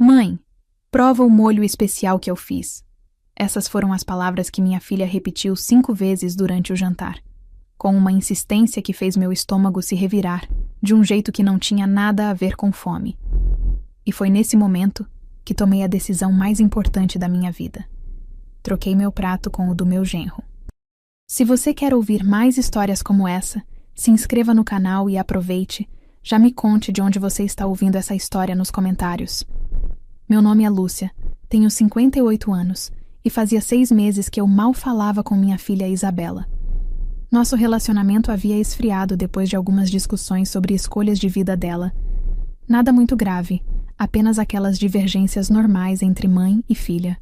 Mãe, prova o molho especial que eu fiz. Essas foram as palavras que minha filha repetiu 5 vezes durante o jantar, com uma insistência que fez meu estômago se revirar, de um jeito que não tinha nada a ver com fome. E foi nesse momento que tomei a decisão mais importante da minha vida. Troquei meu prato com o do meu genro. Se você quer ouvir mais histórias como essa, se inscreva no canal e aproveite. Já me conte de onde você está ouvindo essa história nos comentários. Meu nome é Lúcia, tenho 58 anos e fazia 6 meses que eu mal falava com minha filha Isabela. Nosso relacionamento havia esfriado depois de algumas discussões sobre escolhas de vida dela. Nada muito grave, apenas aquelas divergências normais entre mãe e filha.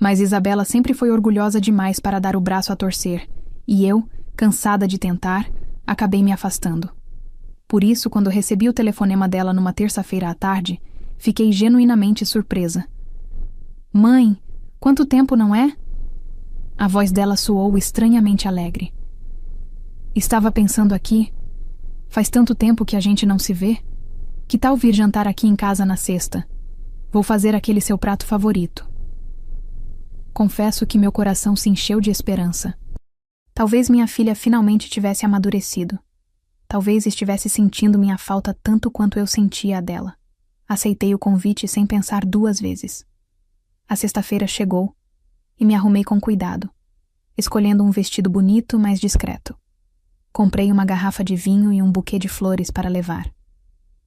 Mas Isabela sempre foi orgulhosa demais para dar o braço a torcer, e eu, cansada de tentar, acabei me afastando. Por isso, quando recebi o telefonema dela numa terça-feira à tarde, fiquei genuinamente surpresa. Mãe, quanto tempo, não é? A voz dela soou estranhamente alegre. Estava pensando aqui. Faz tanto tempo que a gente não se vê. Que tal vir jantar aqui em casa na sexta? Vou fazer aquele seu prato favorito. Confesso que meu coração se encheu de esperança. Talvez minha filha finalmente tivesse amadurecido. Talvez estivesse sentindo minha falta tanto quanto eu sentia a dela. Aceitei o convite sem pensar 2 vezes. A sexta-feira chegou e me arrumei com cuidado, escolhendo um vestido bonito, mas discreto. Comprei uma garrafa de vinho e um buquê de flores para levar.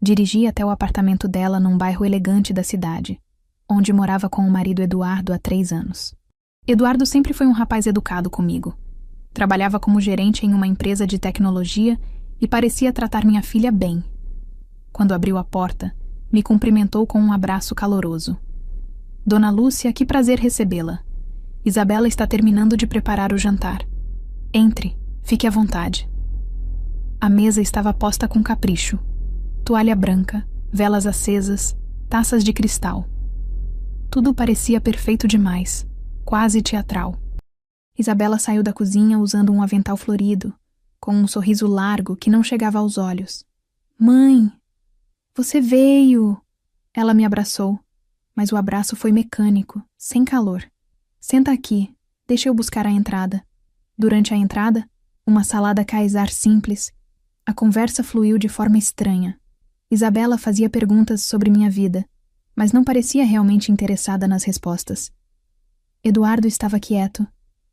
Dirigi até o apartamento dela num bairro elegante da cidade, onde morava com o marido Eduardo há 3 anos. Eduardo sempre foi um rapaz educado comigo. Trabalhava como gerente em uma empresa de tecnologia e parecia tratar minha filha bem. Quando abriu a porta, me cumprimentou com um abraço caloroso. Dona Lúcia, que prazer recebê-la. Isabela está terminando de preparar o jantar. Entre, fique à vontade. A mesa estava posta com capricho. Toalha branca, velas acesas, taças de cristal. Tudo parecia perfeito demais, quase teatral. Isabela saiu da cozinha usando um avental florido, com um sorriso largo que não chegava aos olhos. Mãe, você veio! Ela me abraçou, mas o abraço foi mecânico, sem calor. Senta aqui, deixa eu buscar a entrada. Durante a entrada, uma salada Caesar simples. A conversa fluiu de forma estranha. Isabela fazia perguntas sobre minha vida, mas não parecia realmente interessada nas respostas. Eduardo estava quieto,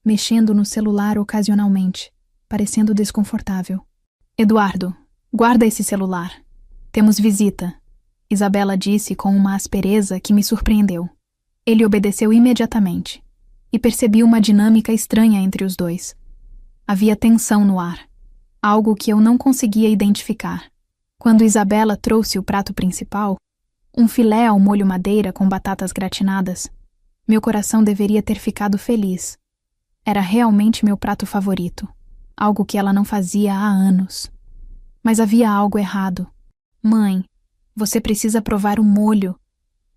mexendo no celular ocasionalmente, parecendo desconfortável. Eduardo, guarda esse celular. Temos visita, Isabela disse com uma aspereza que me surpreendeu. Ele obedeceu imediatamente, e percebi uma dinâmica estranha entre os dois. Havia tensão no ar, algo que eu não conseguia identificar. Quando Isabela trouxe o prato principal, um filé ao molho madeira com batatas gratinadas, meu coração deveria ter ficado feliz. Era realmente meu prato favorito, algo que ela não fazia há anos. Mas havia algo errado. Mãe, você precisa provar o molho.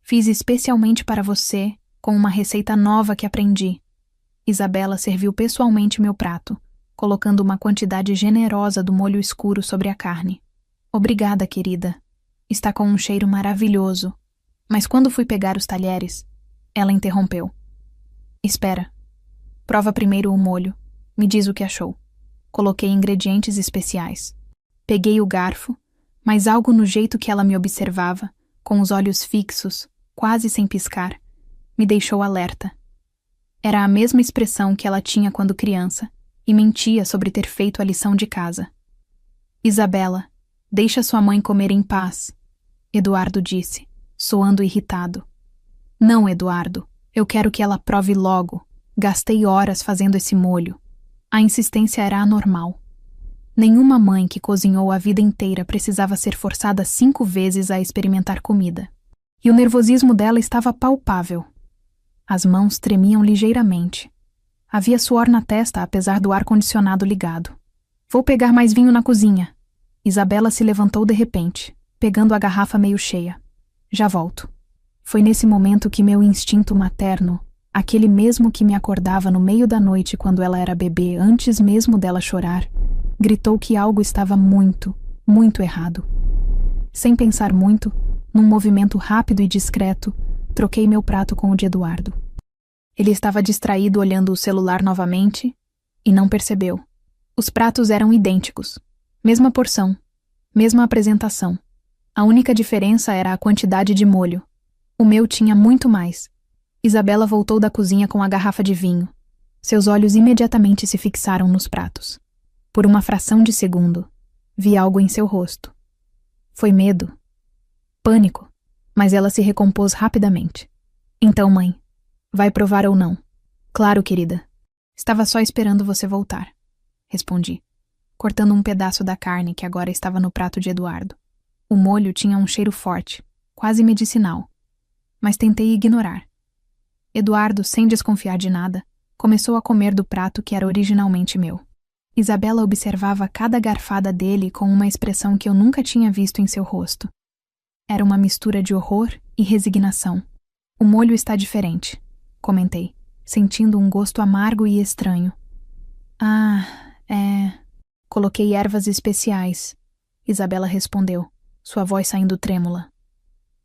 Fiz especialmente para você, com uma receita nova que aprendi. Isabela serviu pessoalmente meu prato, colocando uma quantidade generosa do molho escuro sobre a carne. Obrigada, querida. Está com um cheiro maravilhoso. Mas quando fui pegar os talheres, ela interrompeu. Espera. Prova primeiro o molho. Me diz o que achou. Coloquei ingredientes especiais. Peguei o garfo, mas algo no jeito que ela me observava, com os olhos fixos, quase sem piscar, me deixou alerta. Era a mesma expressão que ela tinha quando criança, e mentia sobre ter feito a lição de casa. Isabela, deixa sua mãe comer em paz, Eduardo disse, soando irritado. Não, Eduardo, eu quero que ela prove logo. Gastei horas fazendo esse molho. A insistência era anormal. Nenhuma mãe que cozinhou a vida inteira precisava ser forçada 5 vezes a experimentar comida. E o nervosismo dela estava palpável. As mãos tremiam ligeiramente. Havia suor na testa apesar do ar-condicionado ligado. Vou pegar mais vinho na cozinha. Isabela se levantou de repente, pegando a garrafa meio cheia. Já volto. Foi nesse momento que meu instinto materno, aquele mesmo que me acordava no meio da noite quando ela era bebê, antes mesmo dela chorar, gritou que algo estava muito, muito errado. Sem pensar muito, Num movimento rápido e discreto, troquei meu prato com o de Eduardo. Ele estava distraído olhando o celular novamente e não percebeu. Os pratos eram idênticos. Mesma porção, mesma apresentação. A única diferença era a quantidade de molho. O meu tinha muito mais. Isabela voltou da cozinha com a garrafa de vinho. Seus olhos imediatamente se fixaram nos pratos. Por uma fração de segundo, vi algo em seu rosto. Foi medo. Pânico. Mas ela se recompôs rapidamente. Então, mãe, vai provar ou não? Claro, querida. Estava só esperando você voltar. Respondi, cortando um pedaço da carne que agora estava no prato de Eduardo. O molho tinha um cheiro forte, quase medicinal, mas tentei ignorar. Eduardo, sem desconfiar de nada, começou a comer do prato que era originalmente meu. Isabela observava cada garfada dele com uma expressão que eu nunca tinha visto em seu rosto. Era uma mistura de horror e resignação. O molho está diferente, comentei, sentindo um gosto amargo e estranho. Coloquei ervas especiais, Isabela respondeu, sua voz saindo trêmula.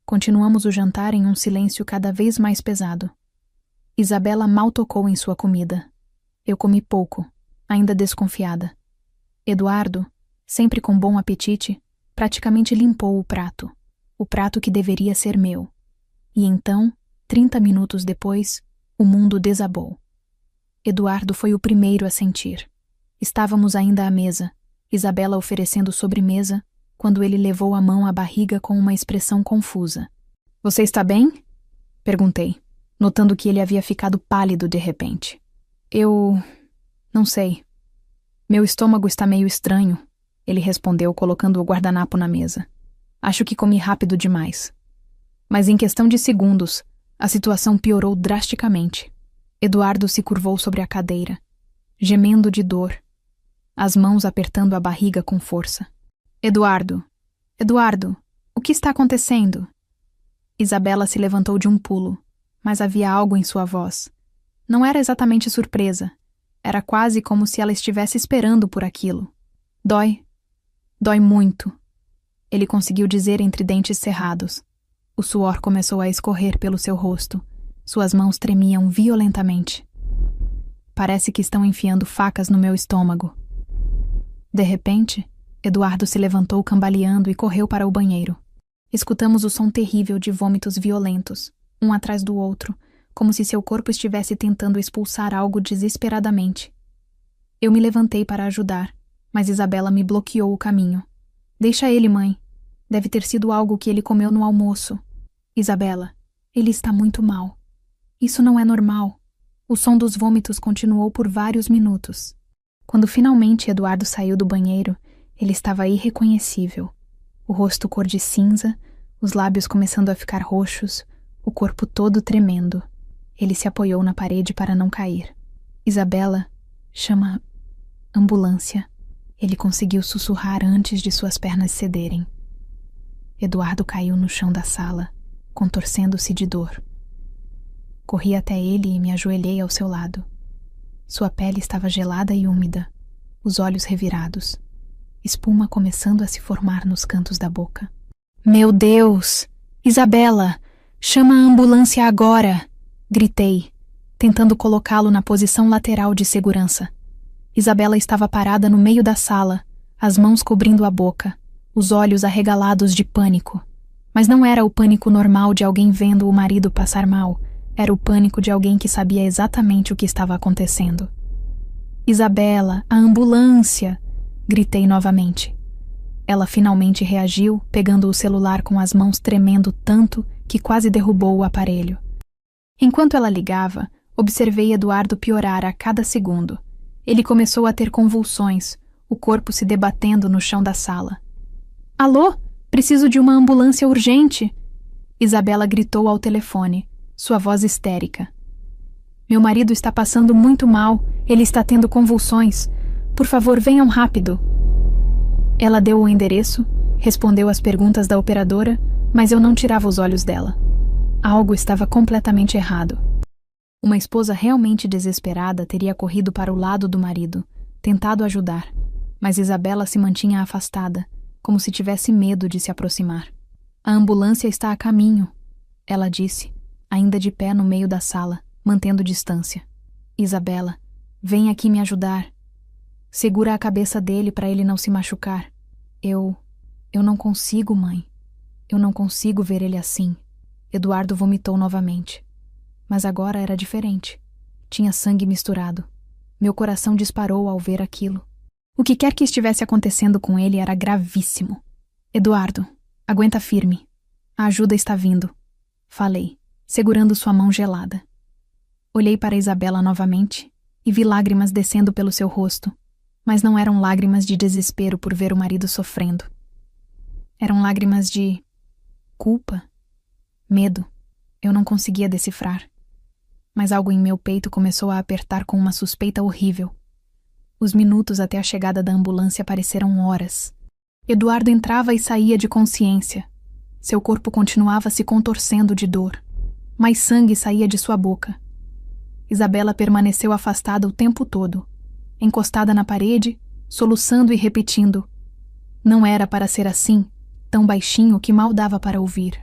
Continuamos o jantar em um silêncio cada vez mais pesado. Isabela mal tocou em sua comida. Eu comi pouco, ainda desconfiada. Eduardo, sempre com bom apetite, praticamente limpou o prato que deveria ser meu. E então, 30 minutos depois, o mundo desabou. Eduardo foi o primeiro a sentir. Estávamos ainda à mesa, Isabela oferecendo sobremesa, quando ele levou a mão à barriga com uma expressão confusa. Você está bem? Perguntei, notando que ele havia ficado pálido de repente. Eu... não sei. Meu estômago está meio estranho, ele respondeu, colocando o guardanapo na mesa. Acho que comi rápido demais. Mas em questão de segundos, a situação piorou drasticamente. Eduardo se curvou sobre a cadeira, gemendo de dor, as mãos apertando a barriga com força. Eduardo, o que está acontecendo? Isabela se levantou de um pulo, mas havia algo em sua voz. Não era exatamente surpresa. Era quase como se ela estivesse esperando por aquilo. Dói muito, ele conseguiu dizer entre dentes cerrados. O suor começou a escorrer pelo seu rosto. Suas mãos tremiam violentamente. Parece que estão enfiando facas no meu estômago. De repente, Eduardo se levantou cambaleando e correu para o banheiro. Escutamos o som terrível de vômitos violentos, um atrás do outro, como se seu corpo estivesse tentando expulsar algo desesperadamente. Eu me levantei para ajudar, mas Isabela me bloqueou o caminho. Deixa ele, mãe. Deve ter sido algo que ele comeu no almoço. Isabela, ele está muito mal. Isso não é normal. O som dos vômitos continuou por vários minutos. Quando finalmente Eduardo saiu do banheiro, ele estava irreconhecível. O rosto cor de cinza, os lábios começando a ficar roxos, o corpo todo tremendo. Ele se apoiou na parede para não cair. Isabela, chama ambulância. Ele conseguiu sussurrar antes de suas pernas cederem. Eduardo caiu no chão da sala, contorcendo-se de dor. Corri até ele e me ajoelhei ao seu lado. Sua pele estava gelada e úmida, os olhos revirados, espuma começando a se formar nos cantos da boca. Meu Deus! Isabela! Chama a ambulância agora! Gritei, tentando colocá-lo na posição lateral de segurança. Isabela estava parada no meio da sala, as mãos cobrindo a boca, os olhos arregalados de pânico. Mas não era o pânico normal de alguém vendo o marido passar mal, era o pânico de alguém que sabia exatamente o que estava acontecendo. Isabela, a ambulância! Gritei novamente. Ela finalmente reagiu, pegando o celular com as mãos tremendo tanto que quase derrubou o aparelho. Enquanto ela ligava, observei Eduardo piorar a cada segundo. Ele começou a ter convulsões, o corpo se debatendo no chão da sala. Alô? Preciso de uma ambulância urgente! Isabela gritou ao telefone, sua voz histérica. Meu marido está passando muito mal, ele está tendo convulsões. Por favor, venham rápido. Ela deu o endereço, respondeu às perguntas da operadora, mas eu não tirava os olhos dela. Algo estava completamente errado. Uma esposa realmente desesperada teria corrido para o lado do marido, tentado ajudar, mas Isabela se mantinha afastada, como se tivesse medo de se aproximar. A ambulância está a caminho, ela disse, ainda de pé no meio da sala, mantendo distância. Isabela, vem aqui me ajudar. Segura a cabeça dele para ele não se machucar. Eu não consigo, mãe. Eu não consigo ver ele assim. Eduardo vomitou novamente. Mas agora era diferente. Tinha sangue misturado. Meu coração disparou ao ver aquilo. O que quer que estivesse acontecendo com ele era gravíssimo. Eduardo, aguenta firme. A ajuda está vindo. Falei, segurando sua mão gelada. Olhei para Isabela novamente e vi lágrimas descendo pelo seu rosto, mas não eram lágrimas de desespero por ver o marido sofrendo. Eram lágrimas de culpa, medo. Eu não conseguia decifrar. Mas algo em meu peito começou a apertar com uma suspeita horrível. Os minutos até a chegada da ambulância pareceram horas. Eduardo entrava e saía de consciência. Seu corpo continuava se contorcendo de dor. Mais sangue saía de sua boca. Isabela permaneceu afastada o tempo todo, encostada na parede, soluçando e repetindo. Não era para ser assim, tão baixinho que mal dava para ouvir.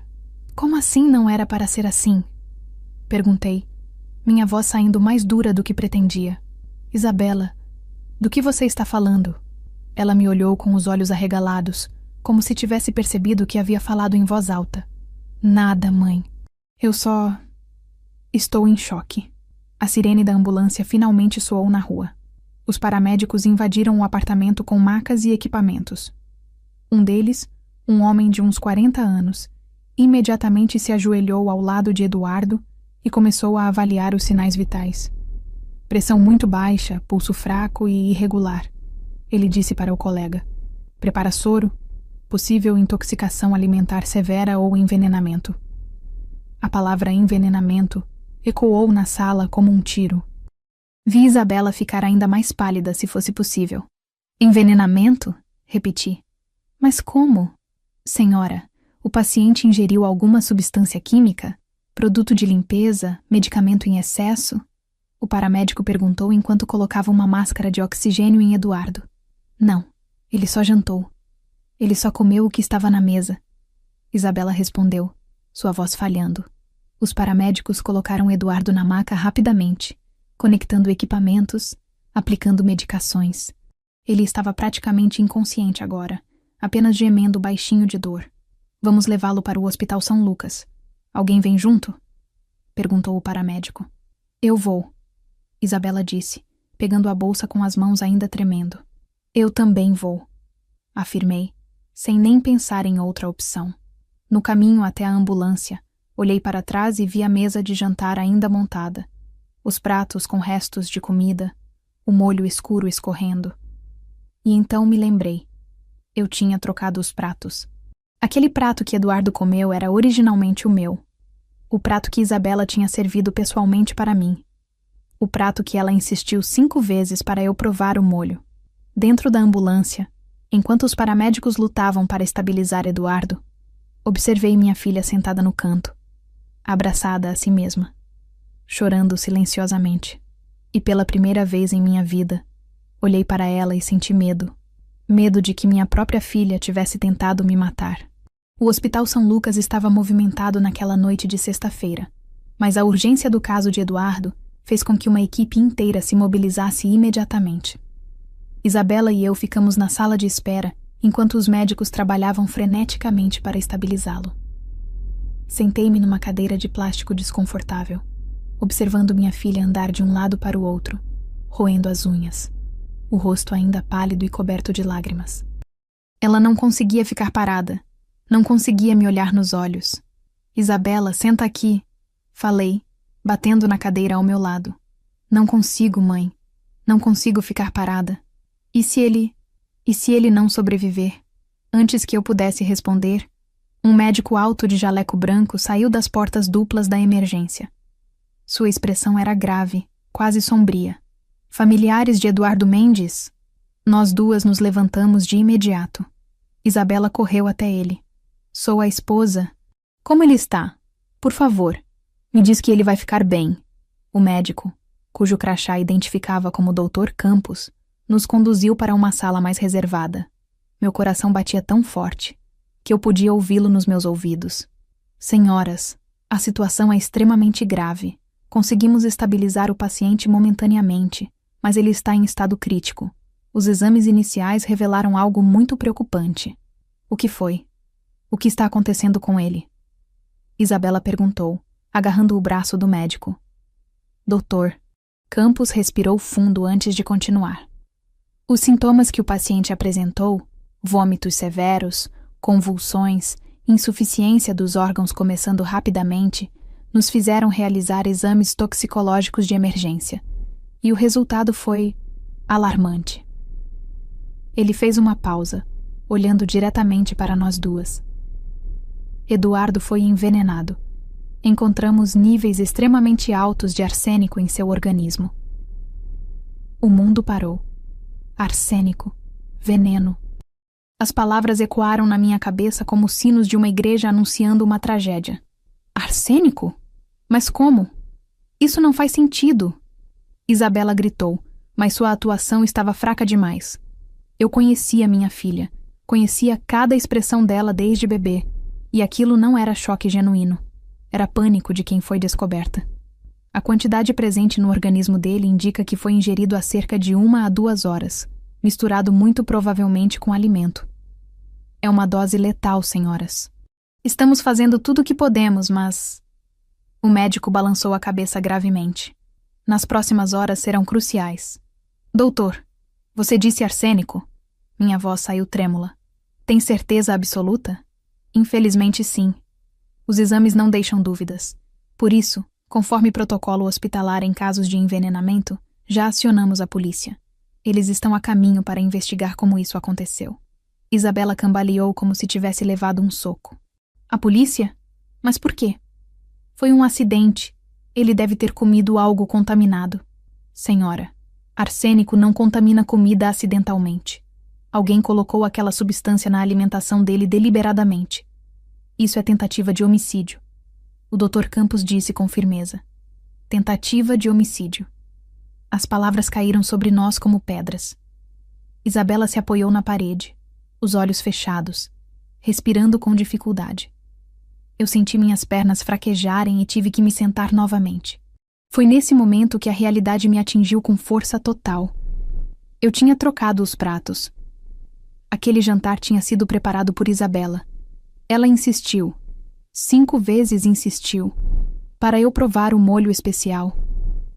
Como assim não era para ser assim? Perguntei, minha voz saindo mais dura do que pretendia. Isabela, do que você está falando? Ela me olhou com os olhos arregalados, como se tivesse percebido que havia falado em voz alta. Nada, mãe. Eu só... estou em choque. A sirene da ambulância finalmente soou na rua. Os paramédicos invadiram o apartamento com macas e equipamentos. Um deles, um homem de uns 40 anos, imediatamente se ajoelhou ao lado de Eduardo e começou a avaliar os sinais vitais. Pressão muito baixa, pulso fraco e irregular. Ele disse para o colega. Prepara soro, possível intoxicação alimentar severa ou envenenamento. A palavra envenenamento ecoou na sala como um tiro. Vi Isabela ficar ainda mais pálida, se fosse possível. Envenenamento? Repeti. Mas como? Senhora, o paciente ingeriu alguma substância química? Produto de limpeza? Medicamento em excesso? O paramédico perguntou enquanto colocava uma máscara de oxigênio em Eduardo. Não, ele só jantou. Ele só comeu o que estava na mesa. Isabela respondeu, sua voz falhando. Os paramédicos colocaram Eduardo na maca rapidamente, conectando equipamentos, aplicando medicações. Ele estava praticamente inconsciente agora, apenas gemendo baixinho de dor. Vamos levá-lo para o Hospital São Lucas. Alguém vem junto? Perguntou o paramédico. Eu vou, Isabela disse, pegando a bolsa com as mãos ainda tremendo. Eu também vou, afirmei, sem nem pensar em outra opção. No caminho até a ambulância, olhei para trás e vi a mesa de jantar ainda montada. Os pratos com restos de comida, o molho escuro escorrendo. E então me lembrei. Eu tinha trocado os pratos. Aquele prato que Eduardo comeu era originalmente o meu. O prato que Isabela tinha servido pessoalmente para mim. O prato que ela insistiu 5 vezes para eu provar o molho. Dentro da ambulância, enquanto os paramédicos lutavam para estabilizar Eduardo, observei minha filha sentada no canto, abraçada a si mesma, chorando silenciosamente. E pela primeira vez em minha vida, olhei para ela e senti medo. Medo de que minha própria filha tivesse tentado me matar. O Hospital São Lucas estava movimentado naquela noite de sexta-feira, mas a urgência do caso de Eduardo fez com que uma equipe inteira se mobilizasse imediatamente. Isabela e eu ficamos na sala de espera enquanto os médicos trabalhavam freneticamente para estabilizá-lo. Sentei-me numa cadeira de plástico desconfortável, observando minha filha andar de um lado para o outro, roendo as unhas, o rosto ainda pálido e coberto de lágrimas. Ela não conseguia ficar parada, não conseguia me olhar nos olhos. Isabela, senta aqui, falei, batendo na cadeira ao meu lado. Não consigo, mãe. Não consigo ficar parada. E se ele não sobreviver? Antes que eu pudesse responder, um médico alto de jaleco branco saiu das portas duplas da emergência. Sua expressão era grave, quase sombria. Familiares de Eduardo Mendes? Nós duas nos levantamos de imediato. Isabela correu até ele. Sou a esposa. Como ele está? Por favor, me diz que ele vai ficar bem. O médico, cujo crachá identificava como Dr. Campos, nos conduziu para uma sala mais reservada. Meu coração batia tão forte que eu podia ouvi-lo nos meus ouvidos. Senhoras, a situação é extremamente grave. Conseguimos estabilizar o paciente momentaneamente, mas ele está em estado crítico. Os exames iniciais revelaram algo muito preocupante. O que foi? O que está acontecendo com ele? Isabela perguntou, agarrando o braço do médico. Doutor. Campos respirou fundo antes de continuar. Os sintomas que o paciente apresentou, vômitos severos, convulsões, insuficiência dos órgãos começando rapidamente, nos fizeram realizar exames toxicológicos de emergência. E o resultado foi alarmante. Ele fez uma pausa, olhando diretamente para nós duas. Eduardo foi envenenado. Encontramos níveis extremamente altos de arsênico em seu organismo. O mundo parou. Arsênico. Veneno. As palavras ecoaram na minha cabeça como sinos de uma igreja anunciando uma tragédia. Arsênico? Mas como? Isso não faz sentido. Isabela gritou, mas sua atuação estava fraca demais. Eu conhecia minha filha, conhecia cada expressão dela desde bebê, e aquilo não era choque genuíno. Era pânico de quem foi descoberta. A quantidade presente no organismo dele indica que foi ingerido há cerca de 1 a 2 horas, misturado muito provavelmente com alimento. É uma dose letal, senhoras. Estamos fazendo tudo o que podemos, mas... O médico balançou a cabeça gravemente. Nas próximas horas serão cruciais. Doutor, você disse arsênico? Minha voz saiu trêmula. Tem certeza absoluta? Infelizmente, sim. Os exames não deixam dúvidas. Por isso, conforme protocolo hospitalar em casos de envenenamento, já acionamos a polícia. Eles estão a caminho para investigar como isso aconteceu. Isabela cambaleou como se tivesse levado um soco. A polícia? Mas por quê? Foi um acidente. Ele deve ter comido algo contaminado. Senhora, arsênico não contamina comida acidentalmente. Alguém colocou aquela substância na alimentação dele deliberadamente. Isso é tentativa de homicídio. O Dr. Campos disse com firmeza. Tentativa de homicídio. As palavras caíram sobre nós como pedras. Isabela se apoiou na parede, os olhos fechados, respirando com dificuldade. Eu senti minhas pernas fraquejarem e tive que me sentar novamente. Foi nesse momento que a realidade me atingiu com força total. Eu tinha trocado os pratos. Aquele jantar tinha sido preparado por Isabela. Ela insistiu, 5 vezes insistiu, para eu provar o molho especial.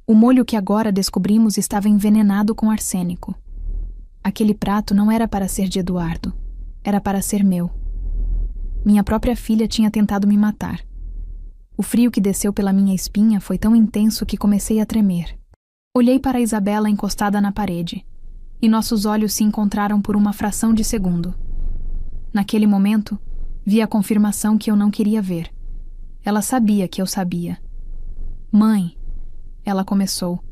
O molho que agora descobrimos estava envenenado com arsênico. Aquele prato não era para ser de Eduardo, era para ser meu. Minha própria filha tinha tentado me matar. O frio que desceu pela minha espinha foi tão intenso que comecei a tremer. Olhei para Isabela encostada na parede, e nossos olhos se encontraram por uma fração de segundo. Naquele momento, vi a confirmação que eu não queria ver. Ela sabia que eu sabia. Mãe, ela começou,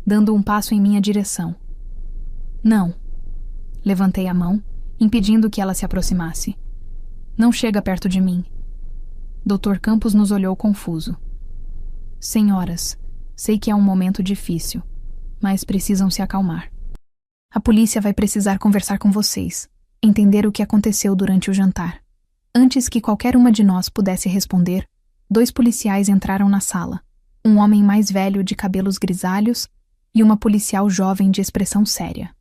dando um passo em minha direção. Não. Levantei a mão, impedindo que ela se aproximasse. Não chega perto de mim. Dr. Campos nos olhou confuso. Senhoras, sei que é um momento difícil, mas precisam se acalmar. A polícia vai precisar conversar com vocês, entender o que aconteceu durante o jantar. Antes que qualquer uma de nós pudesse responder, 2 policiais entraram na sala. Um homem mais velho de cabelos grisalhos e uma policial jovem de expressão séria.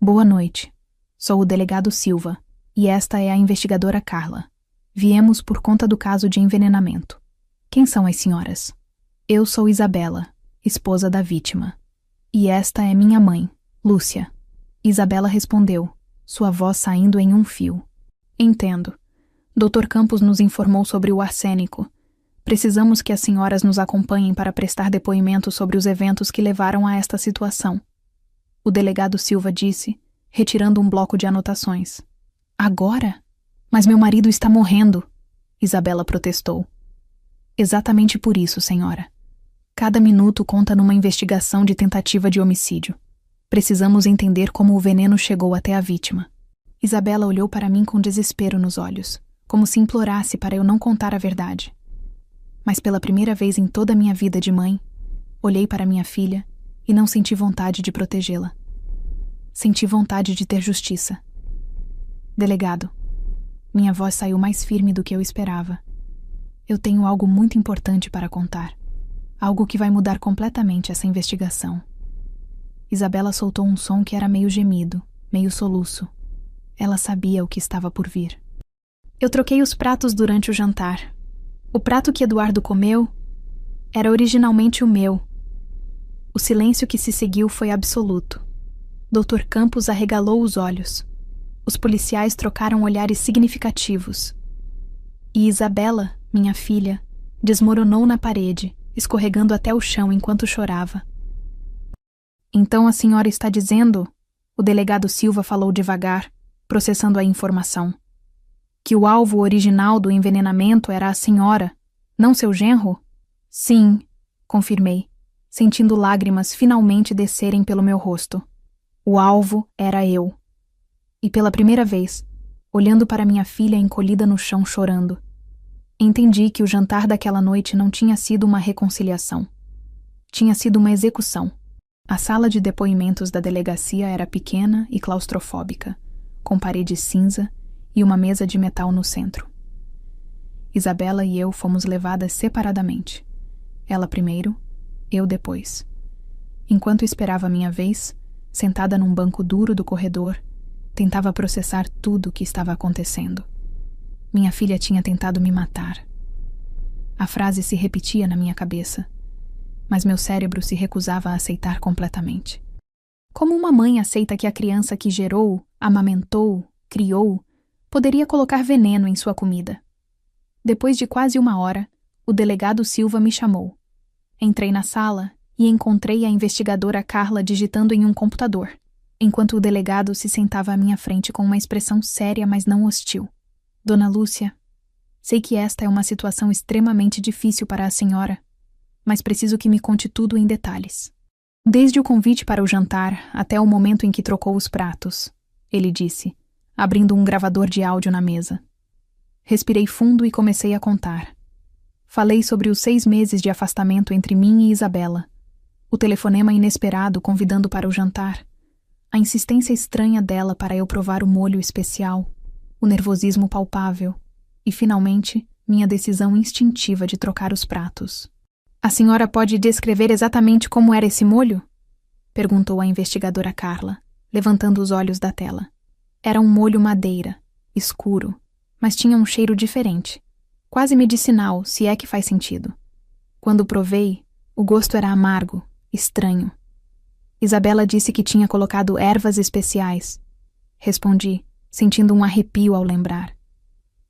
Boa noite. Sou o delegado Silva, e esta é a investigadora Carla. Viemos por conta do caso de envenenamento. Quem são as senhoras? Eu sou Isabela, esposa da vítima. E esta é minha mãe, Lúcia. Isabela respondeu, sua voz saindo em um fio. Entendo. Dr. Campos nos informou sobre o arsênico. Precisamos que as senhoras nos acompanhem para prestar depoimento sobre os eventos que levaram a esta situação. O delegado Silva disse, retirando um bloco de anotações. Agora? Mas meu marido está morrendo, Isabela protestou. Exatamente por isso, senhora. Cada minuto conta numa investigação de tentativa de homicídio. Precisamos entender como o veneno chegou até a vítima. Isabela olhou para mim com desespero nos olhos, como se implorasse para eu não contar a verdade. Mas pela primeira vez em toda a minha vida de mãe, olhei para minha filha e não senti vontade de protegê-la. Senti vontade de ter justiça. Delegado, Minha voz saiu mais firme do que eu esperava. Eu tenho algo muito importante para contar. Algo que vai mudar completamente essa investigação. Isabela soltou um som que era meio gemido, meio soluço. Ela sabia o que estava por vir. Eu troquei os pratos durante o jantar. O prato que Eduardo comeu era originalmente o meu. O silêncio que se seguiu foi absoluto. Dr. Campos arregalou os olhos. Os policiais trocaram olhares significativos. E Isabela, minha filha, desmoronou na parede, escorregando até o chão enquanto chorava. Então a senhora está dizendo, o delegado Silva falou devagar, processando a informação, que o alvo original do envenenamento era a senhora, não seu genro? Sim, confirmei, sentindo lágrimas finalmente descerem pelo meu rosto. O alvo era eu. E pela primeira vez, olhando para minha filha encolhida no chão chorando, entendi que o jantar daquela noite não tinha sido uma reconciliação. Tinha sido uma execução. A sala de depoimentos da delegacia era pequena e claustrofóbica, com parede cinza e uma mesa de metal no centro. Isabela e eu fomos levadas separadamente. Ela primeiro, eu depois. Enquanto esperava a minha vez, sentada num banco duro do corredor, tentava processar tudo o que estava acontecendo. Minha filha tinha tentado me matar. A frase se repetia na minha cabeça, mas meu cérebro se recusava a aceitar completamente. Como uma mãe aceita que a criança que gerou, amamentou, criou, poderia colocar veneno em sua comida? Depois de quase 1 hora, o delegado Silva me chamou. Entrei na sala e encontrei a investigadora Carla digitando em um computador, enquanto o delegado se sentava à minha frente com uma expressão séria, mas não hostil. Dona Lúcia, sei que esta é uma situação extremamente difícil para a senhora, mas preciso que me conte tudo em detalhes. Desde o convite para o jantar até o momento em que trocou os pratos, ele disse, abrindo um gravador de áudio na mesa. Respirei fundo e comecei a contar. Falei sobre os 6 meses de afastamento entre mim e Isabela, o telefonema inesperado convidando para o jantar, a insistência estranha dela para eu provar o molho especial, o nervosismo palpável e, finalmente, minha decisão instintiva de trocar os pratos. A senhora pode descrever exatamente como era esse molho? Perguntou a investigadora Carla, levantando os olhos da tela. Era um molho madeira, escuro, mas tinha um cheiro diferente, quase medicinal, se é que faz sentido. Quando provei, o gosto era amargo, estranho. Isabela disse que tinha colocado ervas especiais. Respondi, sentindo um arrepio ao lembrar.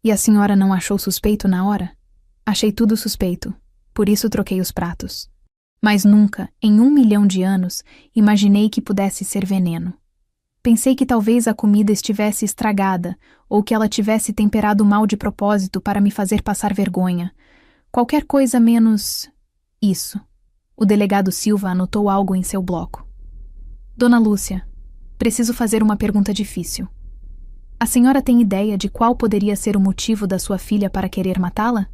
E a senhora não achou suspeito na hora? Achei tudo suspeito, por isso troquei os pratos. Mas nunca, em 1 milhão de anos, imaginei que pudesse ser veneno. Pensei que talvez a comida estivesse estragada ou que ela tivesse temperado mal de propósito para me fazer passar vergonha. Qualquer coisa menos... isso. O delegado Silva anotou algo em seu bloco. Dona Lúcia, preciso fazer uma pergunta difícil. A senhora tem ideia de qual poderia ser o motivo da sua filha para querer matá-la?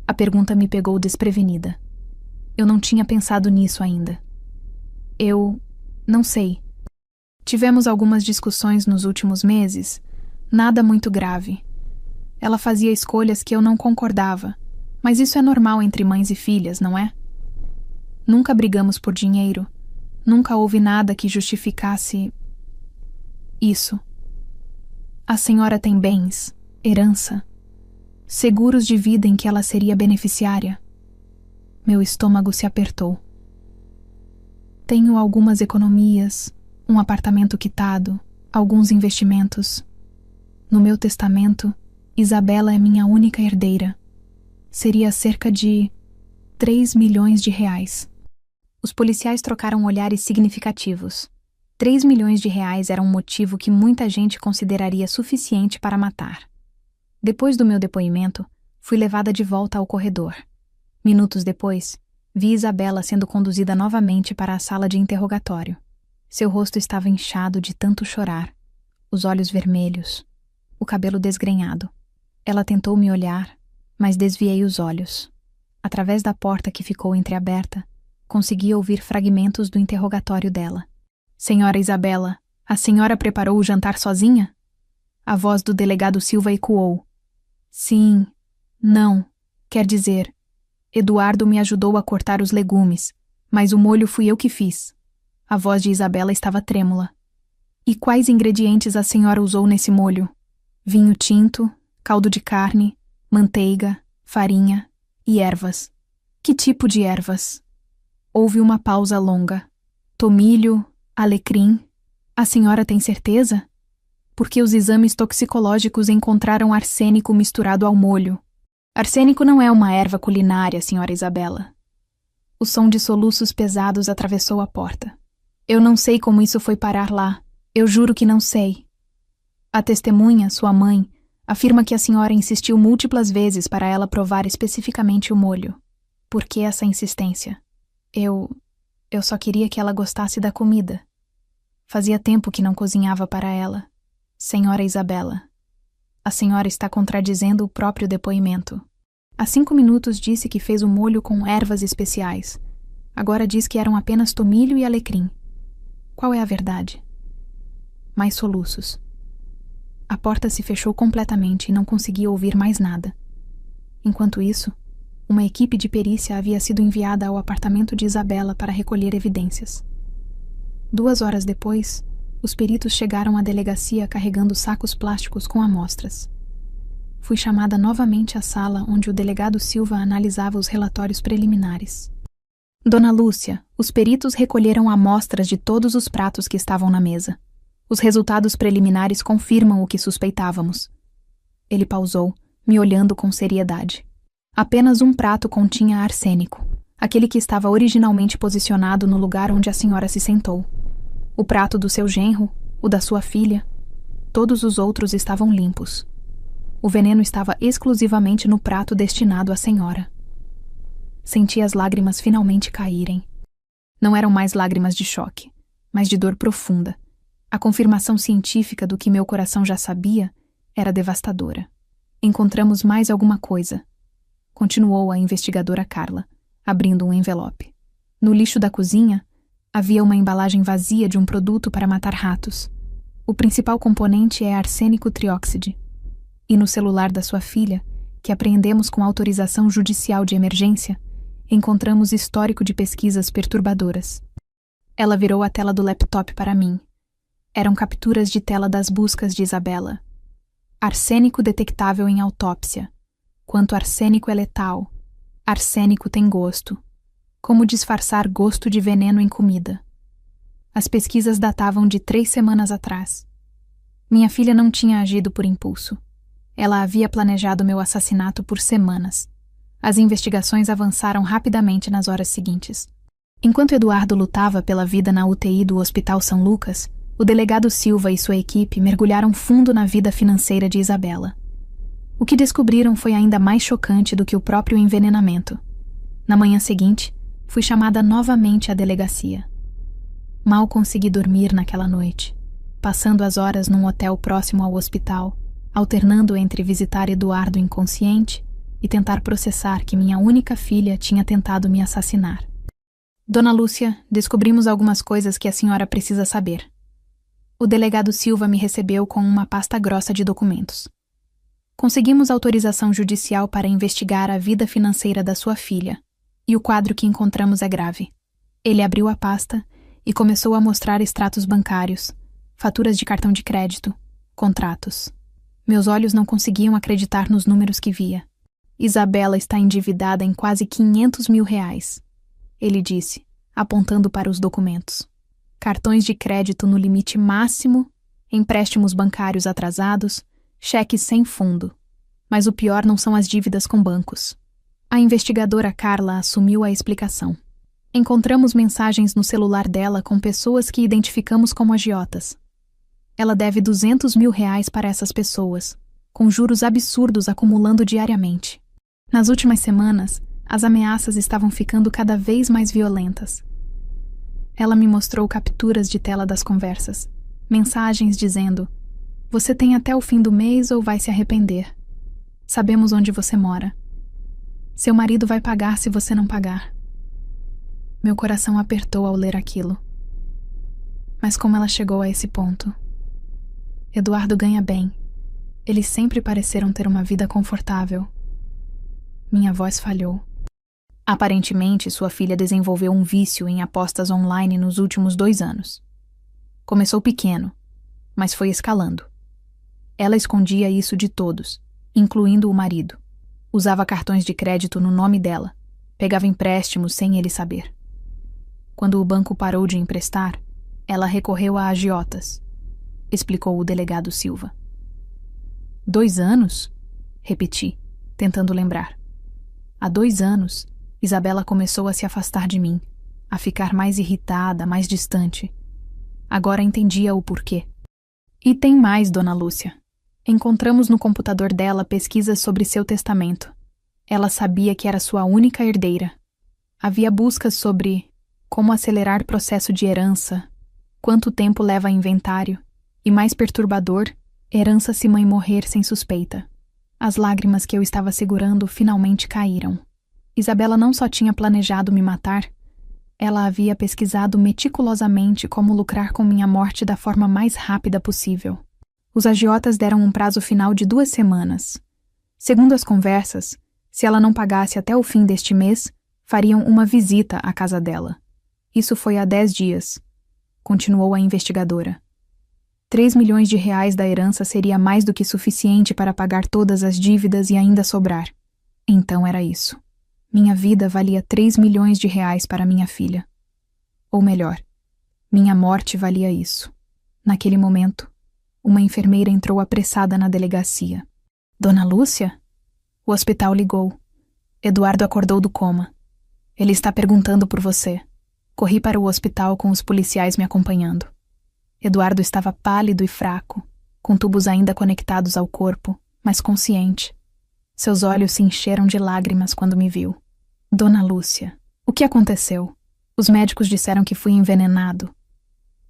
A pergunta me pegou desprevenida. Eu não tinha pensado nisso ainda. Eu... não sei. Tivemos algumas discussões nos últimos meses, nada muito grave. Ela fazia escolhas que eu não concordava, mas isso é normal entre mães e filhas, não é? Nunca brigamos por dinheiro, nunca houve nada que justificasse isso. A senhora tem bens, herança, seguros de vida em que ela seria beneficiária. Meu estômago se apertou. Tenho algumas economias, um apartamento quitado, alguns investimentos. No meu testamento, Isabela é minha única herdeira. Seria cerca de 3 milhões de reais. Os policiais trocaram olhares significativos. 3 milhões de reais era um motivo que muita gente consideraria suficiente para matar. Depois do meu depoimento, fui levada de volta ao corredor. Minutos depois, vi Isabela sendo conduzida novamente para a sala de interrogatório. Seu rosto estava inchado de tanto chorar, os olhos vermelhos, o cabelo desgrenhado. Ela tentou me olhar, mas desviei os olhos. Através da porta que ficou entreaberta, consegui ouvir fragmentos do interrogatório dela. Senhora Isabela, a senhora preparou o jantar sozinha? A voz do delegado Silva ecoou. Sim, não, quer dizer, Eduardo me ajudou a cortar os legumes, mas o molho fui eu que fiz. A voz de Isabela estava trêmula. E quais ingredientes a senhora usou nesse molho? Vinho tinto, caldo de carne, manteiga, farinha e ervas. Que tipo de ervas? Houve uma pausa longa. Tomilho, alecrim. A senhora tem certeza? Porque os exames toxicológicos encontraram arsênico misturado ao molho. Arsênico não é uma erva culinária, senhora Isabela. O som de soluços pesados atravessou a porta. Eu não sei como isso foi parar lá. Eu juro que não sei. A testemunha, sua mãe, afirma que a senhora insistiu múltiplas vezes para ela provar especificamente o molho. Por que essa insistência? Eu só queria que ela gostasse da comida. Fazia tempo que não cozinhava para ela. Senhora Isabela, a senhora está contradizendo o próprio depoimento. Há 5 minutos disse que fez o molho com ervas especiais. Agora diz que eram apenas tomilho e alecrim. Qual é a verdade? Mais soluços. A porta se fechou completamente e não conseguia ouvir mais nada. Enquanto isso, uma equipe de perícia havia sido enviada ao apartamento de Isabela para recolher evidências. 2 horas depois, os peritos chegaram à delegacia carregando sacos plásticos com amostras. Fui chamada novamente à sala onde o delegado Silva analisava os relatórios preliminares. Dona Lúcia, os peritos recolheram amostras de todos os pratos que estavam na mesa. Os resultados preliminares confirmam o que suspeitávamos. Ele pausou, me olhando com seriedade. Apenas um prato continha arsênico, aquele que estava originalmente posicionado no lugar onde a senhora se sentou. O prato do seu genro, o da sua filha, todos os outros estavam limpos. O veneno estava exclusivamente no prato destinado à senhora. Senti as lágrimas finalmente caírem. Não eram mais lágrimas de choque, mas de dor profunda. A confirmação científica do que meu coração já sabia era devastadora. Encontramos mais alguma coisa, continuou a investigadora Carla, abrindo um envelope. No lixo da cozinha, havia uma embalagem vazia de um produto para matar ratos. O principal componente é arsênico trióxide. E no celular da sua filha, que apreendemos com autorização judicial de emergência, encontramos histórico de pesquisas perturbadoras. Ela virou a tela do laptop para mim. Eram capturas de tela das buscas de Isabela. Arsênico detectável em autópsia. Quanto arsênico é letal. Arsênico tem gosto. Como disfarçar gosto de veneno em comida. As pesquisas datavam de 3 semanas atrás. Minha filha não tinha agido por impulso. Ela havia planejado meu assassinato por semanas. As investigações avançaram rapidamente nas horas seguintes. Enquanto Eduardo lutava pela vida na UTI do Hospital São Lucas, o delegado Silva e sua equipe mergulharam fundo na vida financeira de Isabela. O que descobriram foi ainda mais chocante do que o próprio envenenamento. Na manhã seguinte, fui chamada novamente à delegacia. Mal consegui dormir naquela noite, passando as horas num hotel próximo ao hospital, alternando entre visitar Eduardo inconsciente e tentar processar que minha única filha tinha tentado me assassinar. Dona Lúcia, descobrimos algumas coisas que a senhora precisa saber. O delegado Silva me recebeu com uma pasta grossa de documentos. Conseguimos autorização judicial para investigar a vida financeira da sua filha, e o quadro que encontramos é grave. Ele abriu a pasta e começou a mostrar extratos bancários, faturas de cartão de crédito, contratos. Meus olhos não conseguiam acreditar nos números que via. Isabela está endividada em quase R$500.000, ele disse, apontando para os documentos. Cartões de crédito no limite máximo, empréstimos bancários atrasados, cheques sem fundo. Mas o pior não são as dívidas com bancos. A investigadora Carla assumiu a explicação. Encontramos mensagens no celular dela com pessoas que identificamos como agiotas. Ela deve R$200.000 para essas pessoas, com juros absurdos acumulando diariamente. Nas últimas semanas, as ameaças estavam ficando cada vez mais violentas. Ela me mostrou capturas de tela das conversas, mensagens dizendo: "Você tem até o fim do mês ou vai se arrepender. Sabemos onde você mora. Seu marido vai pagar se você não pagar." Meu coração apertou ao ler aquilo. Mas como ela chegou a esse ponto? Eduardo ganha bem, Eles sempre pareceram ter uma vida confortável. Minha voz falhou. Aparentemente, sua filha desenvolveu um vício em apostas online nos últimos 2 anos. Começou pequeno, mas foi escalando. Ela escondia isso de todos, incluindo o marido. Usava cartões de crédito no nome dela. Pegava empréstimos sem ele saber. Quando o banco parou de emprestar, ela recorreu a agiotas, explicou o delegado Silva. 2 anos? Repeti, tentando lembrar. Há 2 anos, Isabela começou a se afastar de mim, a ficar mais irritada, mais distante. Agora entendia o porquê. E tem mais, dona Lúcia. Encontramos no computador dela pesquisas sobre seu testamento. Ela sabia que era sua única herdeira. Havia buscas sobre como acelerar processo de herança, quanto tempo leva a inventário, e mais perturbador, herança se mãe morrer sem suspeita. As lágrimas que eu estava segurando finalmente caíram. Isabela não só tinha planejado me matar, ela havia pesquisado meticulosamente como lucrar com minha morte da forma mais rápida possível. Os agiotas deram um prazo final de 2 semanas. Segundo as conversas, se ela não pagasse até o fim deste mês, fariam uma visita à casa dela. Isso foi há 10 dias, continuou a investigadora. 3 milhões de reais da herança seria mais do que suficiente para pagar todas as dívidas e ainda sobrar. Então era isso. Minha vida valia 3 milhões de reais para minha filha. Ou melhor, minha morte valia isso. Naquele momento, uma enfermeira entrou apressada na delegacia. Dona Lúcia? O hospital ligou. Eduardo acordou do coma. Ele está perguntando por você. Corri para o hospital com os policiais me acompanhando. Eduardo estava pálido e fraco, com tubos ainda conectados ao corpo, mas consciente. Seus olhos se encheram de lágrimas quando me viu. Dona Lúcia, o que aconteceu? Os médicos disseram que fui envenenado.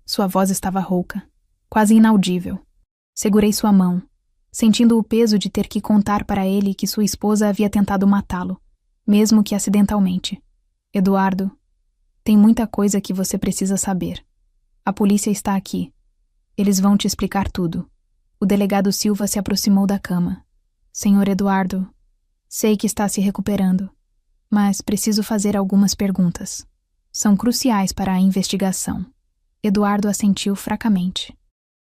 Sua voz estava rouca, quase inaudível. Segurei sua mão, sentindo o peso de ter que contar para ele que sua esposa havia tentado matá-lo, mesmo que acidentalmente. Eduardo, tem muita coisa que você precisa saber. A polícia está aqui. Eles vão te explicar tudo. O delegado Silva se aproximou da cama. Senhor Eduardo, sei que está se recuperando, mas preciso fazer algumas perguntas. São cruciais para a investigação. Eduardo assentiu fracamente.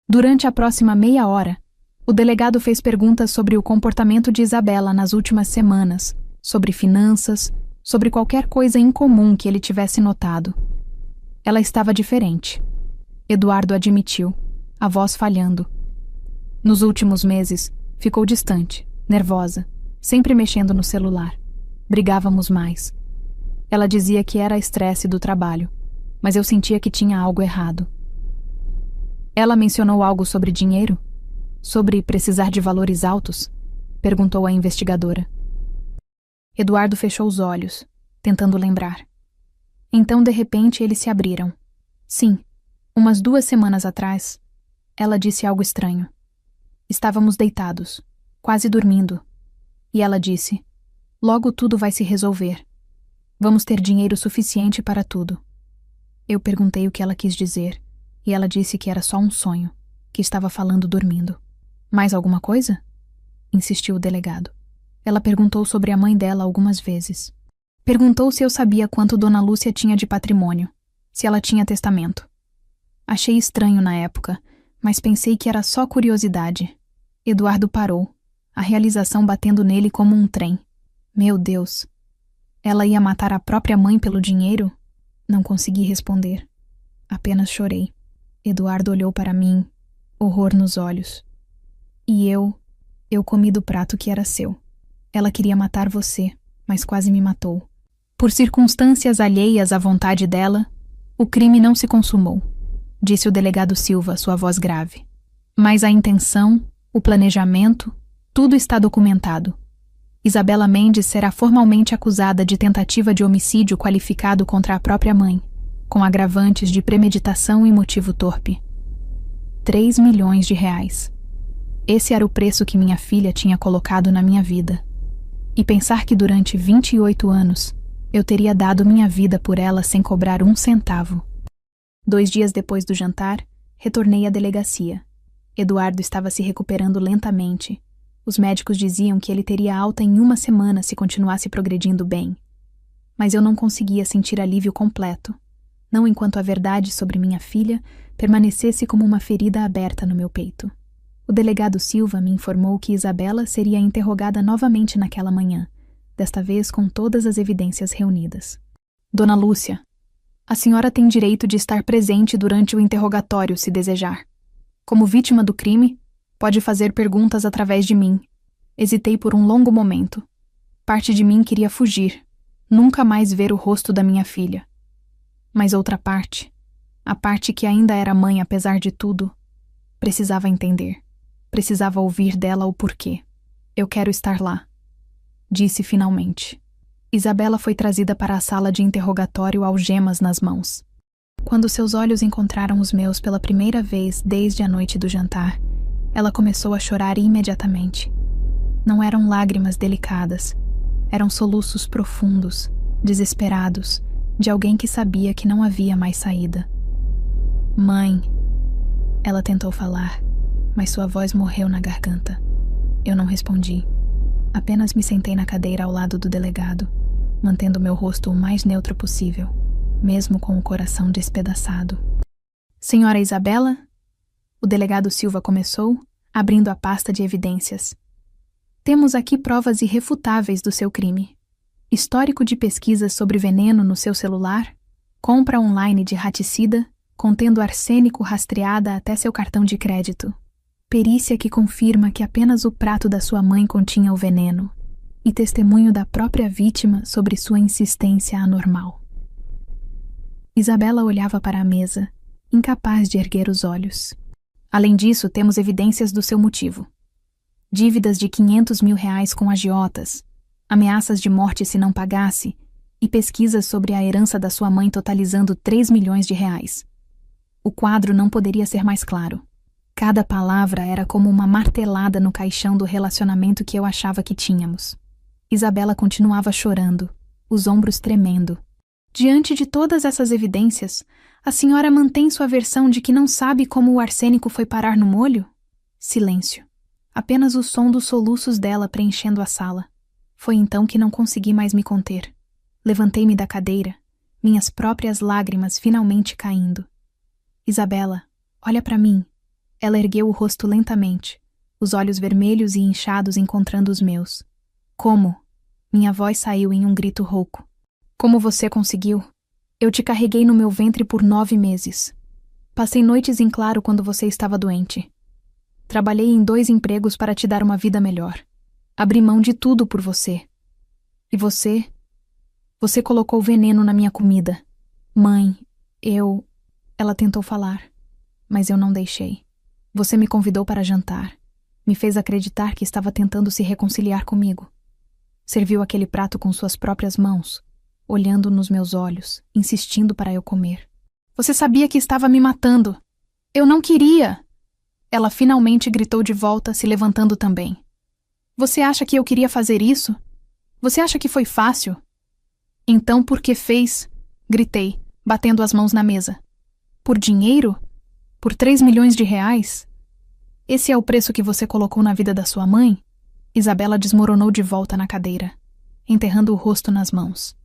Durante a próxima meia hora, o delegado fez perguntas sobre o comportamento de Isabela nas últimas semanas, sobre finanças, sobre qualquer coisa incomum que ele tivesse notado. Ela estava diferente. Eduardo admitiu, a voz falhando. Nos últimos meses, ficou distante, nervosa, sempre mexendo no celular. Brigávamos mais. Ela dizia que era estresse do trabalho, mas eu sentia que tinha algo errado. Ela mencionou algo sobre dinheiro? Sobre precisar de valores altos? Perguntou a investigadora. Eduardo fechou os olhos, tentando lembrar. Então, de repente, eles se abriram. Sim, umas 2 semanas atrás, ela disse algo estranho. Estávamos deitados, quase dormindo, e ela disse: logo tudo vai se resolver. Vamos ter dinheiro suficiente para tudo. Eu perguntei o que ela quis dizer, e ela disse que era só um sonho, que estava falando dormindo. Mais alguma coisa? Insistiu o delegado. Ela perguntou sobre a mãe dela algumas vezes. Perguntou se eu sabia quanto Dona Lúcia tinha de patrimônio, se ela tinha testamento. Achei estranho na época, mas pensei que era só curiosidade. Eduardo parou, a realização batendo nele como um trem. Meu Deus! Ela ia matar a própria mãe pelo dinheiro? Não consegui responder. Apenas chorei. Eduardo olhou para mim, horror nos olhos. E eu comi do prato que era seu. Ela queria matar você, mas quase me matou. Por circunstâncias alheias à vontade dela, o crime não se consumou, disse o delegado Silva, sua voz grave. Mas a intenção, o planejamento, tudo está documentado. Isabela Mendes será formalmente acusada de tentativa de homicídio qualificado contra a própria mãe, com agravantes de premeditação e motivo torpe. 3 milhões de reais. Esse era o preço que minha filha tinha colocado na minha vida. E pensar que durante 28 anos eu teria dado minha vida por ela sem cobrar 1 centavo. 2 dias depois do jantar, retornei à delegacia. Eduardo estava se recuperando lentamente. Os médicos diziam que ele teria alta em 1 semana se continuasse progredindo bem. Mas eu não conseguia sentir alívio completo, não enquanto a verdade sobre minha filha permanecesse como uma ferida aberta no meu peito. O delegado Silva me informou que Isabela seria interrogada novamente naquela manhã, desta vez com todas as evidências reunidas. Dona Lúcia, a senhora tem direito de estar presente durante o interrogatório, se desejar. Como vítima do crime, pode fazer perguntas através de mim. Hesitei por um longo momento. Parte de mim queria fugir, nunca mais ver o rosto da minha filha. Mas outra parte, a parte que ainda era mãe apesar de tudo, precisava entender. Precisava ouvir dela o porquê. Eu quero estar lá, disse finalmente. Isabela foi trazida para a sala de interrogatório algemas nas mãos. Quando seus olhos encontraram os meus pela primeira vez desde a noite do jantar, ela começou a chorar imediatamente. Não eram lágrimas delicadas, eram soluços profundos, desesperados, de alguém que sabia que não havia mais saída. Mãe, ela tentou falar, mas sua voz morreu na garganta. Eu não respondi. Apenas me sentei na cadeira ao lado do delegado, mantendo meu rosto o mais neutro possível, mesmo com o coração despedaçado. Senhora Isabela? O delegado Silva começou, abrindo a pasta de evidências. Temos aqui provas irrefutáveis do seu crime. Histórico de pesquisas sobre veneno no seu celular, compra online de raticida, contendo arsênico rastreada até seu cartão de crédito. Perícia que confirma que apenas o prato da sua mãe continha o veneno, e testemunho da própria vítima sobre sua insistência anormal. Isabela olhava para a mesa, incapaz de erguer os olhos. Além disso, temos evidências do seu motivo. Dívidas de R$500 mil com agiotas, ameaças de morte se não pagasse, e pesquisas sobre a herança da sua mãe totalizando R$3 milhões. O quadro não poderia ser mais claro. Cada palavra era como uma martelada no caixão do relacionamento que eu achava que tínhamos. Isabela continuava chorando, os ombros tremendo. Diante de todas essas evidências, a senhora mantém sua versão de que não sabe como o arsênico foi parar no molho? Silêncio. Apenas o som dos soluços dela preenchendo a sala. Foi então que não consegui mais me conter. Levantei-me da cadeira, minhas próprias lágrimas finalmente caindo. Isabela, olha para mim. Ela ergueu o rosto lentamente, os olhos vermelhos e inchados encontrando os meus. Como? Minha voz saiu em um grito rouco. Como você conseguiu? Eu te carreguei no meu ventre por 9 meses. Passei noites em claro quando você estava doente. Trabalhei em 2 empregos para te dar uma vida melhor. Abri mão de tudo por você. E você? Você colocou veneno na minha comida. Mãe, eu... Ela tentou falar, mas eu não deixei. Você me convidou para jantar. Me fez acreditar que estava tentando se reconciliar comigo. Serviu aquele prato com suas próprias mãos, olhando nos meus olhos, insistindo para eu comer. Você sabia que estava me matando. Eu não queria. Ela finalmente gritou de volta, se levantando também. Você acha que eu queria fazer isso? Você acha que foi fácil? Então por que fez? Gritei, batendo as mãos na mesa. Por dinheiro? Por R$3 milhões? Esse é o preço que você colocou na vida da sua mãe? Isabela desmoronou de volta na cadeira, enterrando o rosto nas mãos.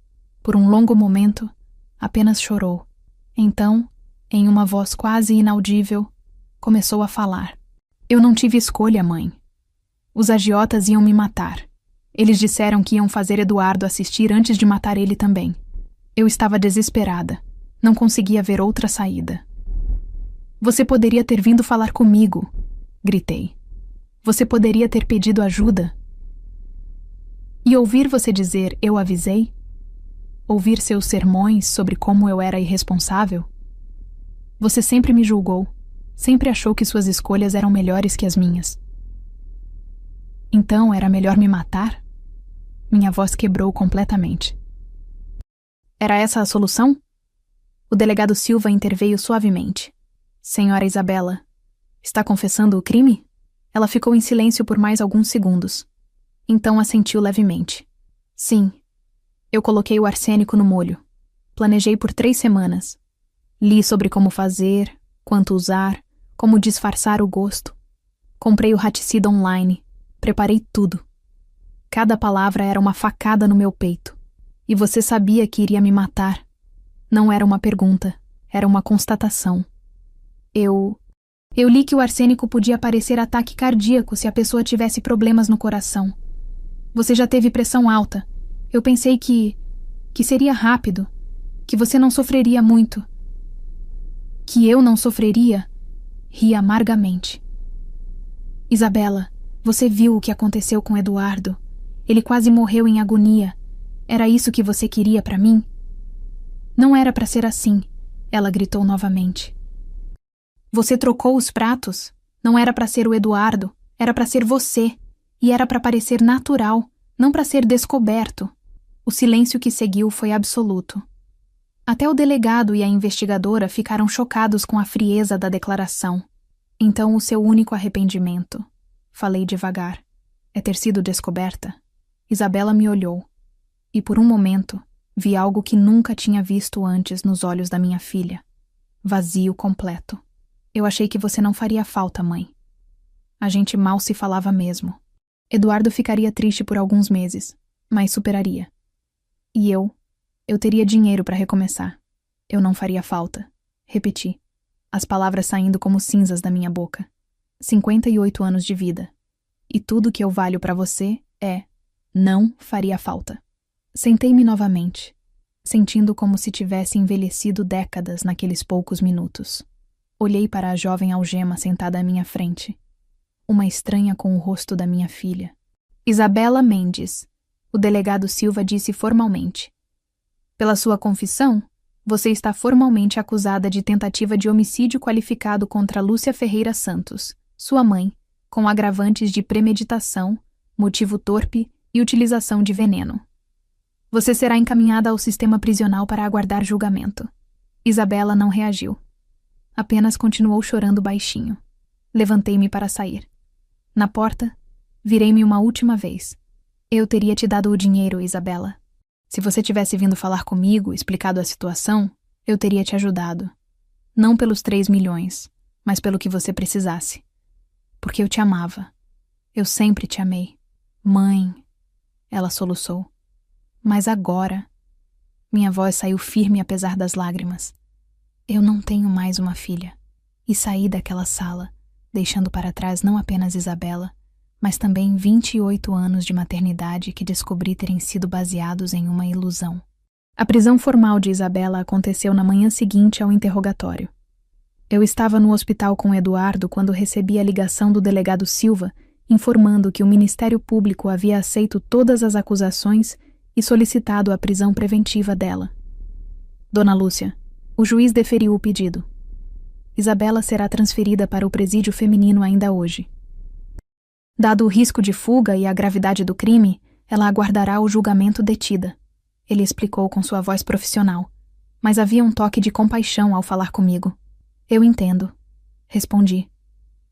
Por um longo momento, apenas chorou. Então, em uma voz quase inaudível, começou a falar. Eu não tive escolha, mãe. Os agiotas iam me matar. Eles disseram que iam fazer Eduardo assistir antes de matar ele também. Eu estava desesperada. Não conseguia ver outra saída. Você poderia ter vindo falar comigo, gritei. Você poderia ter pedido ajuda. E ouvir você dizer eu avisei? Ouvir seus sermões sobre como eu era irresponsável? Você sempre me julgou, sempre achou que suas escolhas eram melhores que as minhas. Então era melhor me matar? Minha voz quebrou completamente. Era essa a solução? O delegado Silva interveio suavemente. Senhora Isabela, está confessando o crime? Ela ficou em silêncio por mais alguns segundos. Então assentiu levemente. Sim, eu coloquei o arsênico no molho. Planejei por 3 semanas. Li sobre como fazer, quanto usar, como disfarçar o gosto. Comprei o raticida online. Preparei tudo. Cada palavra era uma facada no meu peito. E você sabia que iria me matar. Não era uma pergunta, era uma constatação. Eu li que o arsênico podia parecer ataque cardíaco se a pessoa tivesse problemas no coração. Você já teve pressão alta. Eu pensei que seria rápido, que você não sofreria muito. Que eu não sofreria? Ri amargamente. Isabela, você viu o que aconteceu com Eduardo? Ele quase morreu em agonia. Era isso que você queria para mim? Não era para ser assim, ela gritou novamente. Você trocou os pratos? Não era para ser o Eduardo, era para ser você. E era para parecer natural, não para ser descoberto. O silêncio que seguiu foi absoluto. Até o delegado e a investigadora ficaram chocados com a frieza da declaração. Então o seu único arrependimento, falei devagar, é ter sido descoberta? Isabela me olhou. E por um momento, vi algo que nunca tinha visto antes nos olhos da minha filha. Vazio completo. Eu achei que você não faria falta, mãe. A gente mal se falava mesmo. Eduardo ficaria triste por alguns meses, mas superaria. E eu teria dinheiro para recomeçar. Eu não faria falta. Repeti, as palavras saindo como cinzas da minha boca. 58 anos de vida. E tudo que eu valho para você é: não faria falta. Sentei-me novamente, sentindo como se tivesse envelhecido décadas naqueles poucos minutos. Olhei para a jovem algema sentada à minha frente. Uma estranha com o rosto da minha filha. Isabela Mendes, o delegado Silva disse formalmente. Pela sua confissão, você está formalmente acusada de tentativa de homicídio qualificado contra Lúcia Ferreira Santos, sua mãe, com agravantes de premeditação, motivo torpe e utilização de veneno. Você será encaminhada ao sistema prisional para aguardar julgamento. Isabela não reagiu. Apenas continuou chorando baixinho. Levantei-me para sair. Na porta, virei-me uma última vez. Eu teria te dado o dinheiro, Isabela. Se você tivesse vindo falar comigo, explicado a situação, eu teria te ajudado. Não pelos 3 milhões, mas pelo que você precisasse. Porque eu te amava. Eu sempre te amei. Mãe, ela soluçou. Mas agora... Minha voz saiu firme apesar das lágrimas. Eu não tenho mais uma filha. E saí daquela sala, deixando para trás não apenas Isabela, mas também 28 anos de maternidade que descobri terem sido baseados em uma ilusão. A prisão formal de Isabela aconteceu na manhã seguinte ao interrogatório. Eu estava no hospital com Eduardo quando recebi a ligação do delegado Silva informando que o Ministério Público havia aceito todas as acusações e solicitado a prisão preventiva dela. Dona Lúcia, o juiz deferiu o pedido. Isabela será transferida para o presídio feminino ainda hoje. Dado o risco de fuga e a gravidade do crime, ela aguardará o julgamento detida, ele explicou com sua voz profissional, mas havia um toque de compaixão ao falar comigo. Eu entendo, respondi,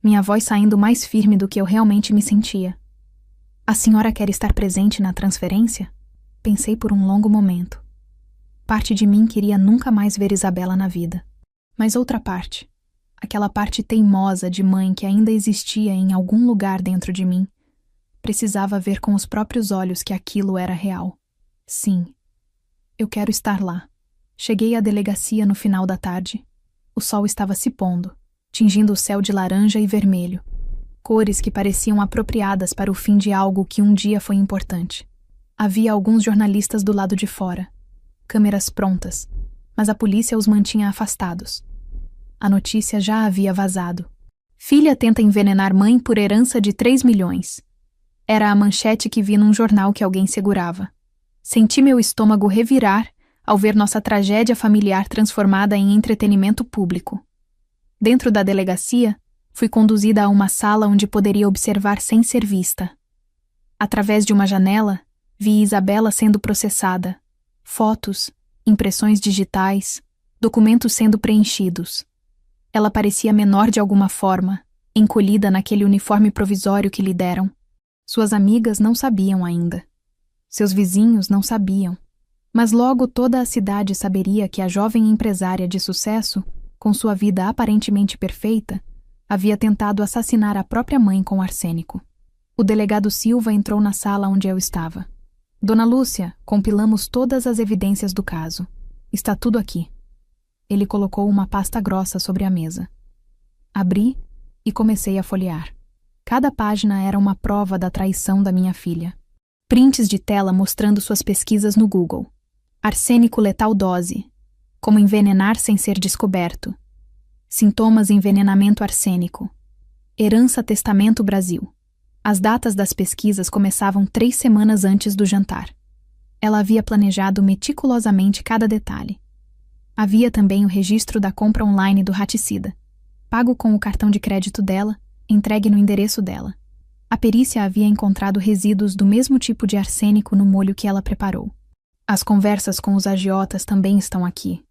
minha voz saindo mais firme do que eu realmente me sentia. A senhora quer estar presente na transferência? Pensei por um longo momento. Parte de mim queria nunca mais ver Isabela na vida. Mas outra parte, aquela parte teimosa de mãe que ainda existia em algum lugar dentro de mim, precisava ver com os próprios olhos que aquilo era real. Sim, eu quero estar lá. Cheguei à delegacia no final da tarde. O sol estava se pondo, tingindo o céu de laranja e vermelho, cores que pareciam apropriadas para o fim de algo que um dia foi importante. Havia alguns jornalistas do lado de fora, câmeras prontas, mas a polícia os mantinha afastados. A notícia já havia vazado. Filha tenta envenenar mãe por herança de 3 milhões. Era a manchete que vi num jornal que alguém segurava. Senti meu estômago revirar ao ver nossa tragédia familiar transformada em entretenimento público. Dentro da delegacia, fui conduzida a uma sala onde poderia observar sem ser vista. Através de uma janela, vi Isabela sendo processada. Fotos, impressões digitais, documentos sendo preenchidos. Ela parecia menor de alguma forma, encolhida naquele uniforme provisório que lhe deram. Suas amigas não sabiam ainda. Seus vizinhos não sabiam. Mas logo toda a cidade saberia que a jovem empresária de sucesso, com sua vida aparentemente perfeita, Havia tentado assassinar a própria mãe com arsênico. O delegado Silva entrou na sala onde eu estava. Dona Lúcia, compilamos todas as evidências do caso. Está tudo aqui. Ele colocou uma pasta grossa sobre a mesa. Abri e comecei a folhear. Cada página era uma prova da traição da minha filha. Prints de tela mostrando suas pesquisas no Google. Arsênico letal dose. Como envenenar sem ser descoberto. Sintomas envenenamento arsênico. Herança testamento Brasil. As datas das pesquisas começavam 3 semanas antes do jantar. Ela havia planejado meticulosamente cada detalhe. Havia também o registro da compra online do raticida, pago com o cartão de crédito dela, entregue no endereço dela. A perícia havia encontrado resíduos do mesmo tipo de arsênico no molho que ela preparou. As conversas com os agiotas também estão aqui.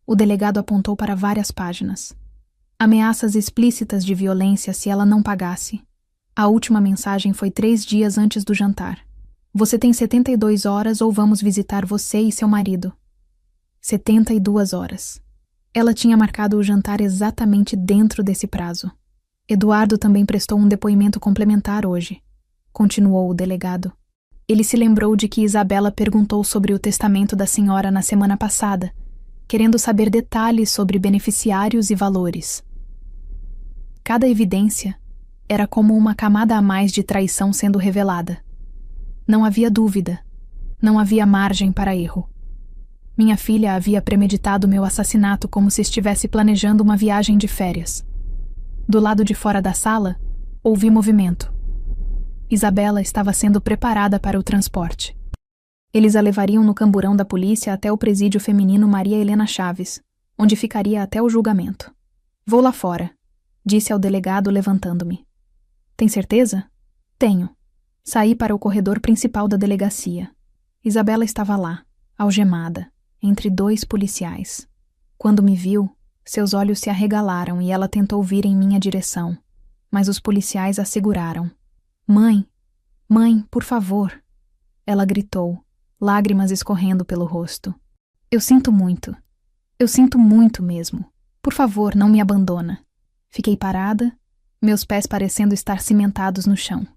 O delegado apontou para várias páginas. Ameaças explícitas de violência se ela não pagasse. A última mensagem foi 3 dias antes do jantar. Você tem 72 horas ou vamos visitar você e seu marido. 72 horas. Ela tinha marcado o jantar exatamente dentro desse prazo. Eduardo também prestou um depoimento complementar hoje, continuou o delegado. Ele se lembrou de que Isabela perguntou sobre o testamento da senhora na semana passada, querendo saber detalhes sobre beneficiários e valores. Cada evidência era como uma camada a mais de traição sendo revelada. Não havia dúvida, não havia margem para erro. Minha filha havia premeditado meu assassinato como se estivesse planejando uma viagem de férias. Do lado de fora da sala, ouvi movimento. Isabela estava sendo preparada para o transporte. Eles a levariam no camburão da polícia até o presídio feminino Maria Helena Chaves, onde ficaria até o julgamento. Vou lá fora, disse ao delegado levantando-me. Tem certeza? Tenho. Saí para o corredor principal da delegacia. Isabela estava lá, algemada, entre 2 policiais. Quando me viu, seus olhos se arregalaram e ela tentou vir em minha direção, mas os policiais a seguraram. Mãe, por favor. Ela gritou, lágrimas escorrendo pelo rosto. Eu sinto muito mesmo. Por favor, não me abandona. Fiquei parada, meus pés parecendo estar cimentados no chão.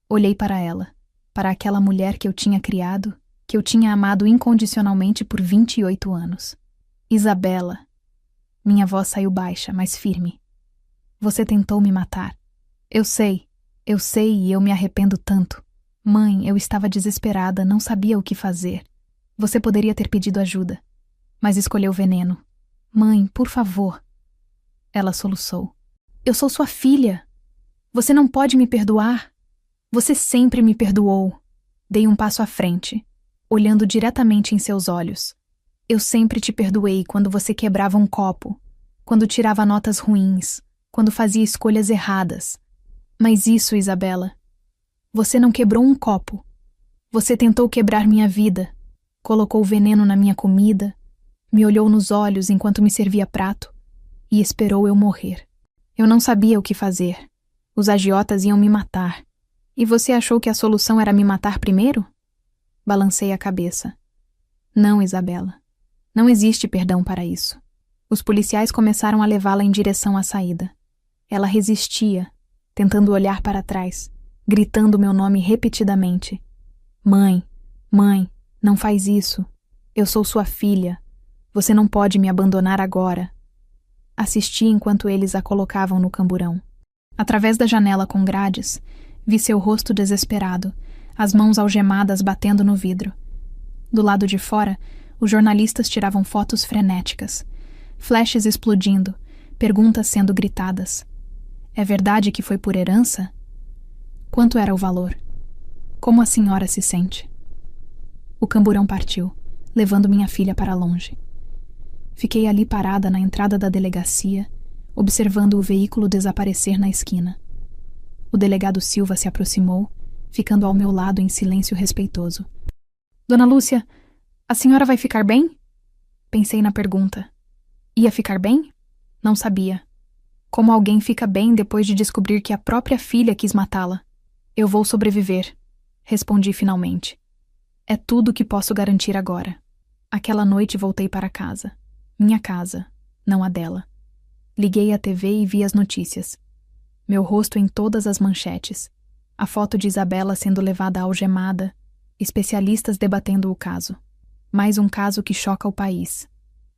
Olhei para ela, para aquela mulher que eu tinha criado, que eu tinha amado incondicionalmente por 28 anos. Isabela. Minha voz saiu baixa, mas firme. Você tentou me matar. Eu sei e eu me arrependo tanto. Mãe, eu estava desesperada, não sabia o que fazer. Você poderia ter pedido ajuda, mas escolheu veneno. Mãe, por favor. Ela soluçou. Eu sou sua filha. Você não pode me perdoar. Você sempre me perdoou. Dei um passo à frente, olhando diretamente em seus olhos. Eu sempre te perdoei quando você quebrava um copo, quando tirava notas ruins, quando fazia escolhas erradas. Mas isso, Isabela, você não quebrou um copo. Você tentou quebrar minha vida, colocou veneno na minha comida, me olhou nos olhos enquanto me servia prato e esperou eu morrer. Eu não sabia o que fazer. Os agiotas iam me matar. E você achou que a solução era me matar primeiro? Balancei a cabeça. Não, Isabela. Não existe perdão para isso. Os policiais começaram a levá-la em direção à saída. Ela resistia, tentando olhar para trás, gritando meu nome repetidamente. Mãe, não faz isso. Eu sou sua filha. Você não pode me abandonar agora. Assisti enquanto eles a colocavam no camburão. Através da janela com grades, vi seu rosto desesperado, as mãos algemadas batendo no vidro. Do lado de fora, os jornalistas tiravam fotos frenéticas, flashes explodindo, perguntas sendo gritadas. É verdade que foi por herança? Quanto era o valor? Como a senhora se sente? O camburão partiu, levando minha filha para longe. Fiquei ali parada na entrada da delegacia, observando o veículo desaparecer na esquina. O delegado Silva se aproximou, ficando ao meu lado em silêncio respeitoso. Dona Lúcia, a senhora vai ficar bem? Pensei na pergunta. Ia ficar bem? Não sabia. Como alguém fica bem depois de descobrir que a própria filha quis matá-la? Eu vou sobreviver, respondi finalmente. É tudo o que posso garantir agora. Aquela noite voltei para casa. Minha casa, não a dela. Liguei a TV e vi as notícias. Meu rosto em todas as manchetes. A foto de Isabela sendo levada algemada. Especialistas debatendo o caso. Mais um caso que choca o país,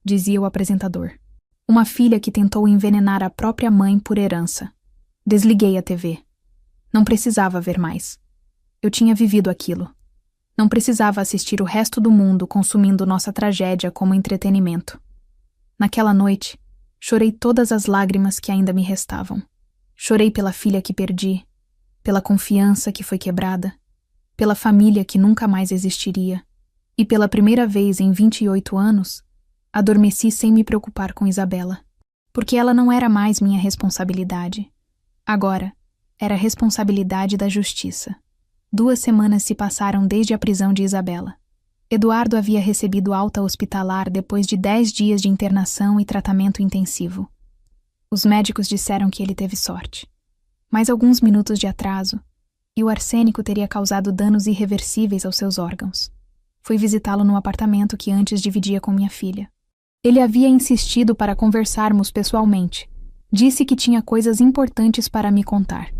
dizia o apresentador. Uma filha que tentou envenenar a própria mãe por herança. Desliguei a TV. Não precisava ver mais. Eu tinha vivido aquilo. Não precisava assistir o resto do mundo consumindo nossa tragédia como entretenimento. Naquela noite, chorei todas as lágrimas que ainda me restavam. Chorei pela filha que perdi, pela confiança que foi quebrada, pela família que nunca mais existiria, e pela primeira vez em 28 anos, adormeci sem me preocupar com Isabela, porque ela não era mais minha responsabilidade. Agora, era a responsabilidade da justiça. 2 semanas se passaram desde a prisão de Isabela. Eduardo havia recebido alta hospitalar depois de 10 dias de internação e tratamento intensivo. Os médicos disseram que ele teve sorte. Mais alguns minutos de atraso, e o arsênico teria causado danos irreversíveis aos seus órgãos. Fui visitá-lo no apartamento que antes dividia com minha filha. Ele havia insistido para conversarmos pessoalmente. Disse que tinha coisas importantes para me contar.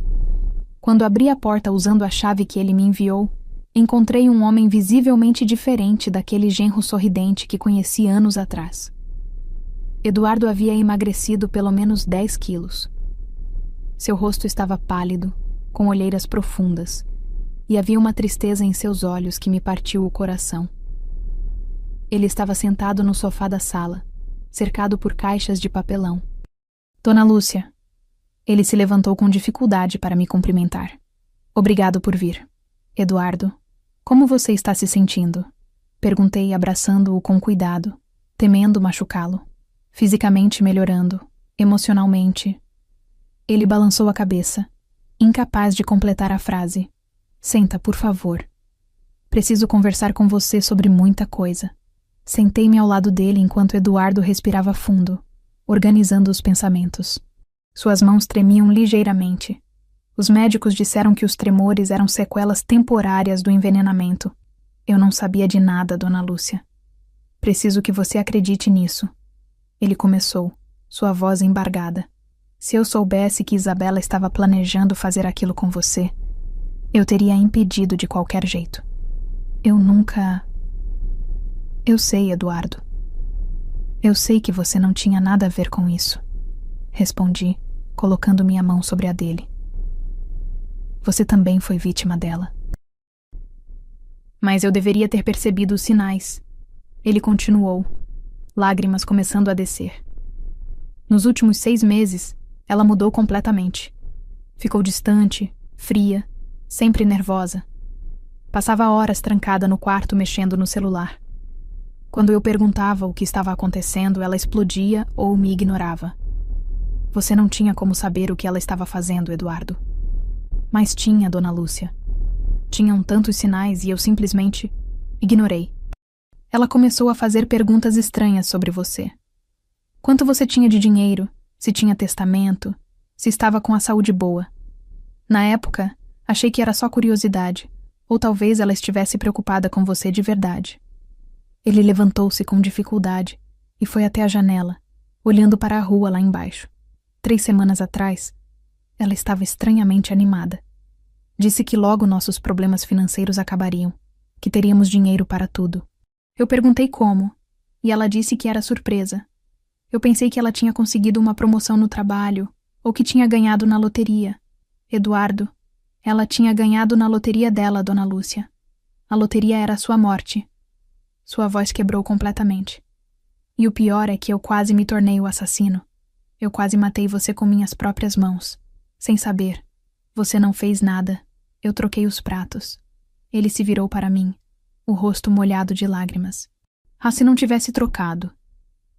Quando abri a porta usando a chave que ele me enviou, encontrei um homem visivelmente diferente daquele genro sorridente que conheci anos atrás. Eduardo havia emagrecido pelo menos 10 quilos. Seu rosto estava pálido, com olheiras profundas, e havia uma tristeza em seus olhos que me partiu o coração. Ele estava sentado no sofá da sala, cercado por caixas de papelão. Dona Lúcia. Ele se levantou com dificuldade para me cumprimentar. Obrigado por vir. Eduardo, como você está se sentindo? Perguntei, abraçando-o com cuidado, temendo machucá-lo. Fisicamente melhorando, emocionalmente. Ele balançou a cabeça, incapaz de completar a frase. Senta, por favor. Preciso conversar com você sobre muita coisa. Sentei-me ao lado dele enquanto Eduardo respirava fundo, organizando os pensamentos. Suas mãos tremiam ligeiramente. Os médicos disseram que os tremores eram sequelas temporárias do envenenamento. Eu não sabia de nada, Dona Lúcia. Preciso que você acredite nisso. Ele começou, sua voz embargada. Se eu soubesse que Isabela estava planejando fazer aquilo com você, eu teria a impedido de qualquer jeito. Eu nunca... Eu sei, Eduardo. Eu sei que você não tinha nada a ver com isso. Respondi, colocando minha mão sobre a dele. Você também foi vítima dela. Mas eu deveria ter percebido os sinais. Ele continuou, lágrimas começando a descer. Nos últimos 6 meses, ela mudou completamente. Ficou distante, fria, sempre nervosa. Passava horas trancada no quarto mexendo no celular. Quando eu perguntava o que estava acontecendo, ela explodia ou me ignorava. Você não tinha como saber o que ela estava fazendo, Eduardo. Mas tinha, Dona Lúcia. Tinham tantos sinais e eu simplesmente ignorei. Ela começou a fazer perguntas estranhas sobre você. Quanto você tinha de dinheiro, se tinha testamento, se estava com a saúde boa. Na época, achei que era só curiosidade, ou talvez ela estivesse preocupada com você de verdade. Ele levantou-se com dificuldade e foi até a janela, olhando para a rua lá embaixo. 3 semanas atrás, ela estava estranhamente animada. Disse que logo nossos problemas financeiros acabariam, que teríamos dinheiro para tudo. Eu perguntei como, e ela disse que era surpresa. Eu pensei que ela tinha conseguido uma promoção no trabalho, ou que tinha ganhado na loteria. Eduardo, ela tinha ganhado na loteria dela, Dona Lúcia. A loteria era a sua morte. Sua voz quebrou completamente. E o pior é que eu quase me tornei o assassino. Eu quase matei você com minhas próprias mãos. Sem saber. Você não fez nada. Eu troquei os pratos. Ele se virou para mim, o rosto molhado de lágrimas. Ah, se não tivesse trocado.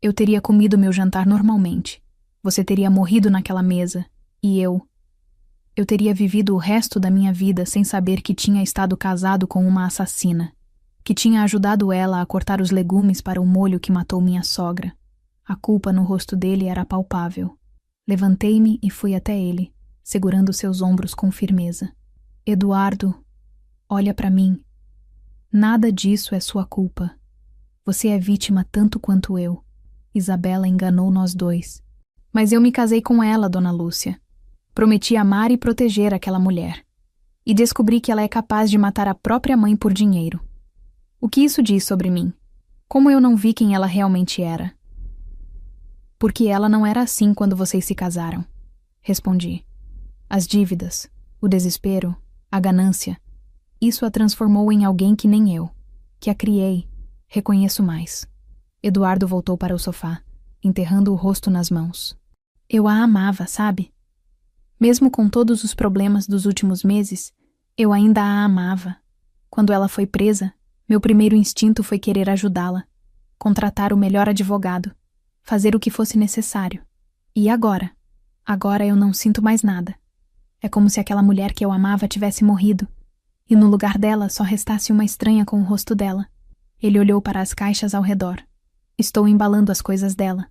Eu teria comido meu jantar normalmente. Você teria morrido naquela mesa. E eu teria vivido o resto da minha vida sem saber que tinha estado casado com uma assassina. Que tinha ajudado ela a cortar os legumes para o molho que matou minha sogra. A culpa no rosto dele era palpável. Levantei-me e fui até ele, segurando seus ombros com firmeza. Eduardo, olha para mim. Nada disso é sua culpa. Você é vítima tanto quanto eu. Isabela enganou nós dois. Mas eu me casei com ela, Dona Lúcia. Prometi amar e proteger aquela mulher. E descobri que ela é capaz de matar a própria mãe por dinheiro. O que isso diz sobre mim? Como eu não vi quem ela realmente era? Porque ela não era assim quando vocês se casaram. Respondi. As dívidas, o desespero, a ganância, isso a transformou em alguém que nem eu, que a criei, reconheço mais. Eduardo voltou para o sofá, enterrando o rosto nas mãos. Eu a amava, sabe? Mesmo com todos os problemas dos últimos meses, eu ainda a amava. Quando ela foi presa, meu primeiro instinto foi querer ajudá-la, contratar o melhor advogado, fazer o que fosse necessário. E agora? Agora eu não sinto mais nada. É como se aquela mulher que eu amava tivesse morrido, e no lugar dela só restasse uma estranha com o rosto dela. Ele olhou para as caixas ao redor. Estou embalando as coisas dela.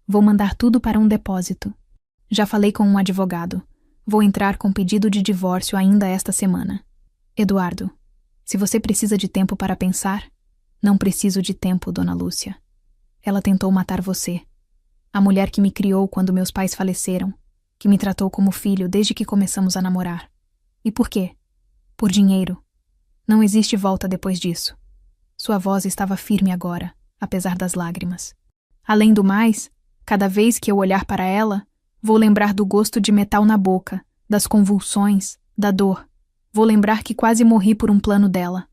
Vou mandar tudo para um depósito. Já falei com um advogado. Vou entrar com pedido de divórcio ainda esta semana. Eduardo, se você precisa de tempo para pensar, não preciso de tempo, Dona Lúcia. Ela tentou matar você. A mulher que me criou quando meus pais faleceram, que me tratou como filho desde que começamos a namorar. E por quê? Por dinheiro. Não existe volta depois disso. Sua voz estava firme agora, apesar das lágrimas. Além do mais, cada vez que eu olhar para ela, vou lembrar do gosto de metal na boca, das convulsões, da dor. Vou lembrar que quase morri por um plano dela.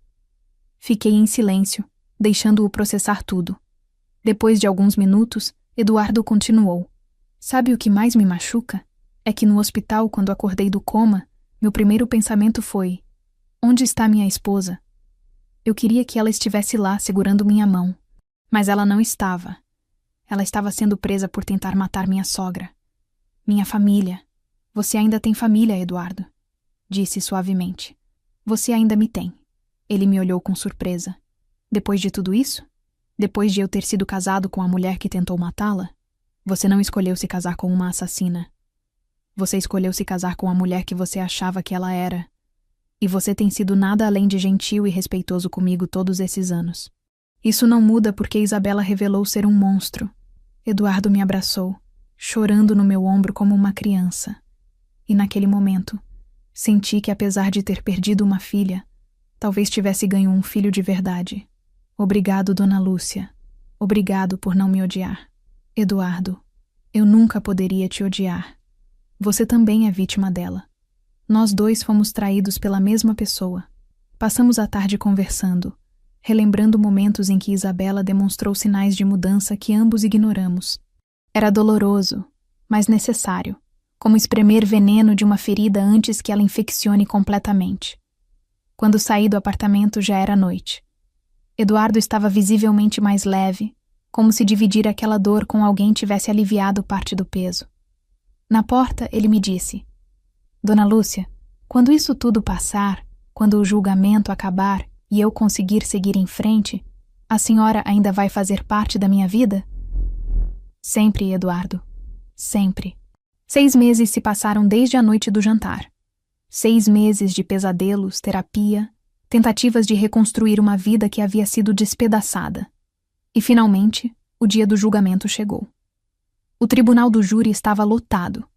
Fiquei em silêncio, deixando-o processar tudo. Depois de alguns minutos, Eduardo continuou. Sabe o que mais me machuca? É que no hospital, quando acordei do coma, meu primeiro pensamento foi: onde está minha esposa? Eu queria que ela estivesse lá, segurando minha mão. Mas ela não estava. Ela estava sendo presa por tentar matar minha sogra. Minha família. Você ainda tem família, Eduardo, disse suavemente. Você ainda me tem. Ele me olhou com surpresa. Depois de tudo isso? Depois de eu ter sido casado com a mulher que tentou matá-la? Você não escolheu se casar com uma assassina. Você escolheu se casar com a mulher que você achava que ela era. E você tem sido nada além de gentil e respeitoso comigo todos esses anos. Isso não muda porque Isabela revelou ser um monstro. Eduardo me abraçou, chorando no meu ombro como uma criança. E naquele momento, senti que apesar de ter perdido uma filha, talvez tivesse ganho um filho de verdade. Obrigado, Dona Lúcia. Obrigado por não me odiar. Eduardo, eu nunca poderia te odiar. Você também é vítima dela. Nós dois fomos traídos pela mesma pessoa. Passamos a tarde conversando, relembrando momentos em que Isabela demonstrou sinais de mudança que ambos ignoramos. Era doloroso, mas necessário, como espremer veneno de uma ferida antes que ela infeccione completamente. Quando saí do apartamento já era noite. Eduardo estava visivelmente mais leve, como se dividir aquela dor com alguém tivesse aliviado parte do peso. Na porta, ele me disse: Dona Lúcia, quando isso tudo passar, quando o julgamento acabar e eu conseguir seguir em frente, a senhora ainda vai fazer parte da minha vida? Sempre, Eduardo. Sempre. 6 meses se passaram desde a noite do jantar. 6 meses de pesadelos, terapia, tentativas de reconstruir uma vida que havia sido despedaçada. E, finalmente, o dia do julgamento chegou. O tribunal do júri estava lotado.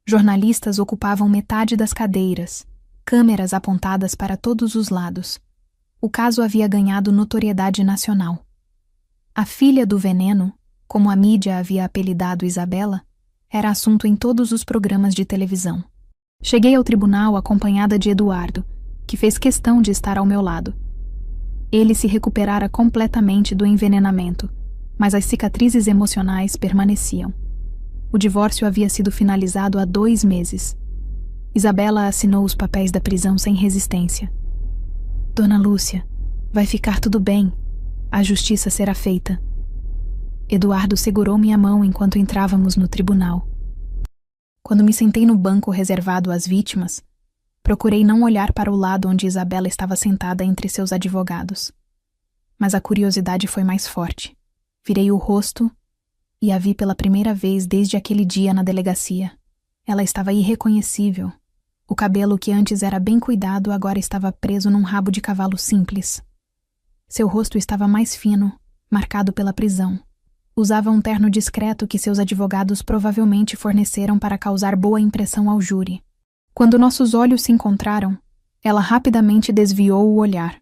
Jornalistas ocupavam metade das cadeiras, câmeras apontadas para todos os lados. O caso havia ganhado notoriedade nacional. A filha do veneno, como a mídia havia apelidado Isabela, era assunto em todos os programas de televisão. Cheguei ao tribunal acompanhada de Eduardo, que fez questão de estar ao meu lado. Ele se recuperara completamente do envenenamento, mas as cicatrizes emocionais permaneciam. O divórcio havia sido finalizado há 2 meses. Isabela assinou os papéis da prisão sem resistência. Dona Lúcia, vai ficar tudo bem. A justiça será feita. Eduardo segurou minha mão enquanto entrávamos no tribunal. Quando me sentei no banco reservado às vítimas, procurei não olhar para o lado onde Isabela estava sentada entre seus advogados. Mas a curiosidade foi mais forte. Virei o rosto e a vi pela primeira vez desde aquele dia na delegacia. Ela estava irreconhecível. O cabelo que antes era bem cuidado agora estava preso num rabo de cavalo simples. Seu rosto estava mais fino, marcado pela prisão. Usava um terno discreto que seus advogados provavelmente forneceram para causar boa impressão ao júri. Quando nossos olhos se encontraram, ela rapidamente desviou o olhar.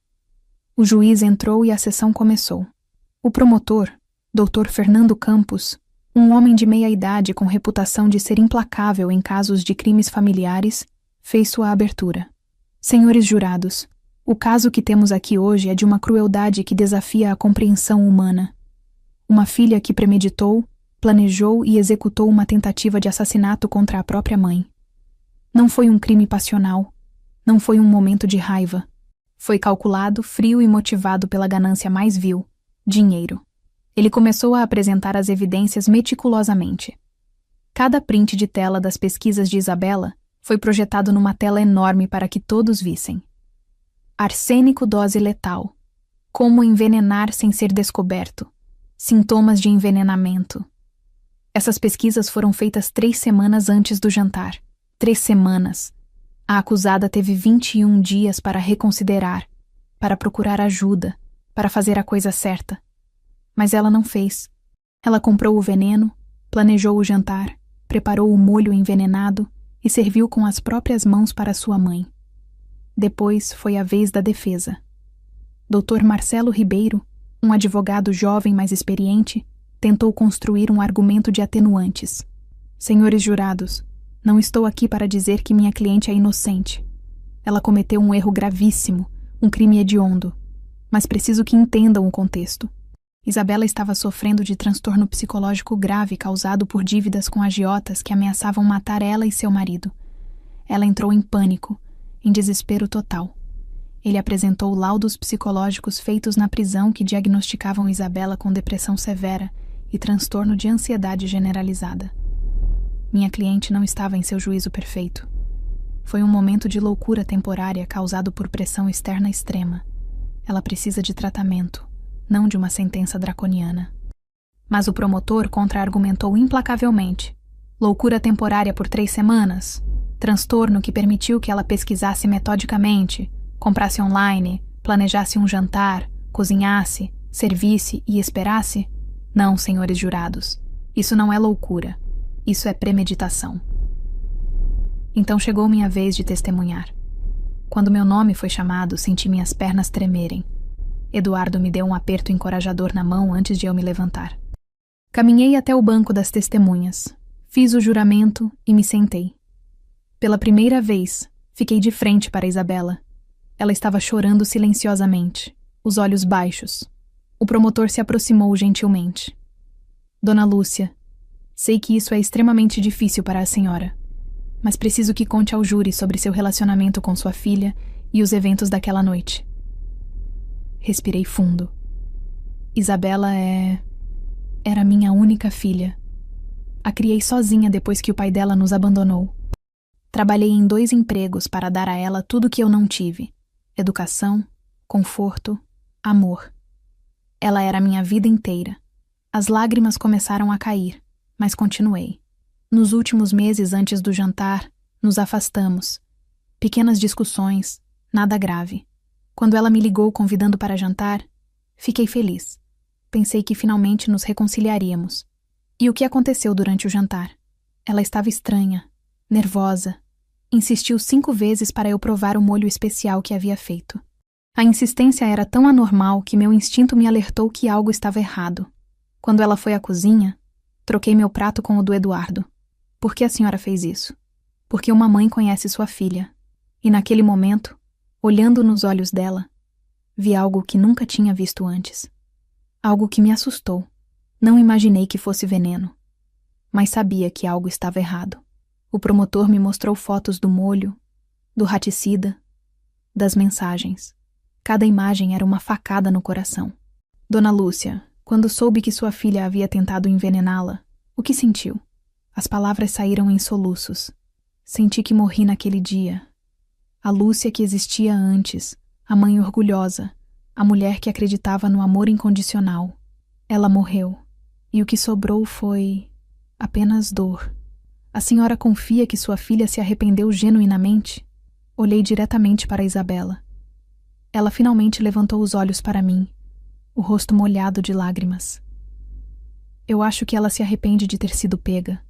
O juiz entrou e a sessão começou. O promotor, Dr. Fernando Campos, um homem de meia idade com reputação de ser implacável em casos de crimes familiares, fez sua abertura. Senhores jurados, o caso que temos aqui hoje é de uma crueldade que desafia a compreensão humana. Uma filha que premeditou, planejou e executou uma tentativa de assassinato contra a própria mãe. Não foi um crime passional. Não foi um momento de raiva. Foi calculado, frio e motivado pela ganância mais vil: dinheiro. Ele começou a apresentar as evidências meticulosamente. Cada print de tela das pesquisas de Isabela foi projetado numa tela enorme para que todos vissem. Arsênico dose letal. Como envenenar sem ser descoberto. Sintomas de envenenamento. Essas pesquisas foram feitas 3 semanas antes do jantar. 3 semanas. A acusada teve 21 dias para reconsiderar, para procurar ajuda, para fazer a coisa certa. Mas ela não fez. Ela comprou o veneno, planejou o jantar, preparou o molho envenenado e serviu com as próprias mãos para sua mãe. Depois foi a vez da defesa. Dr. Marcelo Ribeiro, um advogado jovem mais experiente, tentou construir um argumento de atenuantes. Senhores jurados, não estou aqui para dizer que minha cliente é inocente. Ela cometeu um erro gravíssimo, um crime hediondo. Mas preciso que entendam o contexto. Isabela estava sofrendo de transtorno psicológico grave causado por dívidas com agiotas que ameaçavam matar ela e seu marido. Ela entrou em pânico, em desespero total. Ele apresentou laudos psicológicos feitos na prisão que diagnosticavam Isabela com depressão severa e transtorno de ansiedade generalizada. Minha cliente não estava em seu juízo perfeito. Foi um momento de loucura temporária causado por pressão externa extrema. Ela precisa de tratamento, não de uma sentença draconiana. Mas o promotor contra-argumentou implacavelmente. Loucura temporária por 3 semanas? Transtorno que permitiu que ela pesquisasse metodicamente, comprasse online, planejasse um jantar, cozinhasse, servisse e esperasse? Não, senhores jurados. Isso não é loucura. Isso é premeditação. Então chegou minha vez de testemunhar. Quando meu nome foi chamado, senti minhas pernas tremerem. Eduardo me deu um aperto encorajador na mão antes de eu me levantar. Caminhei até o banco das testemunhas, fiz o juramento e me sentei. Pela primeira vez, fiquei de frente para Isabela. Ela estava chorando silenciosamente, os olhos baixos. O promotor se aproximou gentilmente. Dona Lúcia, sei que isso é extremamente difícil para a senhora, mas preciso que conte ao júri sobre seu relacionamento com sua filha e os eventos daquela noite. Respirei fundo. Isabela era minha única filha. A criei sozinha depois que o pai dela nos abandonou. Trabalhei em 2 empregos para dar a ela tudo que eu não tive: educação, conforto, amor. Ela era minha vida inteira. As lágrimas começaram a cair, mas continuei. Nos últimos meses antes do jantar, nos afastamos. Pequenas discussões, nada grave. Quando ela me ligou convidando para jantar, fiquei feliz. Pensei que finalmente nos reconciliaríamos. E o que aconteceu durante o jantar? Ela estava estranha, nervosa. Insistiu 5 vezes para eu provar o molho especial que havia feito. A insistência era tão anormal que meu instinto me alertou que algo estava errado. Quando ela foi à cozinha, troquei meu prato com o do Eduardo. Por que a senhora fez isso? Porque uma mãe conhece sua filha. E naquele momento, olhando nos olhos dela, vi algo que nunca tinha visto antes. Algo que me assustou. Não imaginei que fosse veneno. Mas sabia que algo estava errado. O promotor me mostrou fotos do molho, do raticida, das mensagens. Cada imagem era uma facada no coração. Dona Lúcia, quando soube que sua filha havia tentado envenená-la, o que sentiu? As palavras saíram em soluços. Senti que morri naquele dia. A Lúcia que existia antes, a mãe orgulhosa, a mulher que acreditava no amor incondicional. Ela morreu, e o que sobrou foi apenas dor. A senhora confia que sua filha se arrependeu genuinamente? Olhei diretamente para Isabela. Ela finalmente levantou os olhos para mim, o rosto molhado de lágrimas. Eu acho que ela se arrepende de ter sido pega,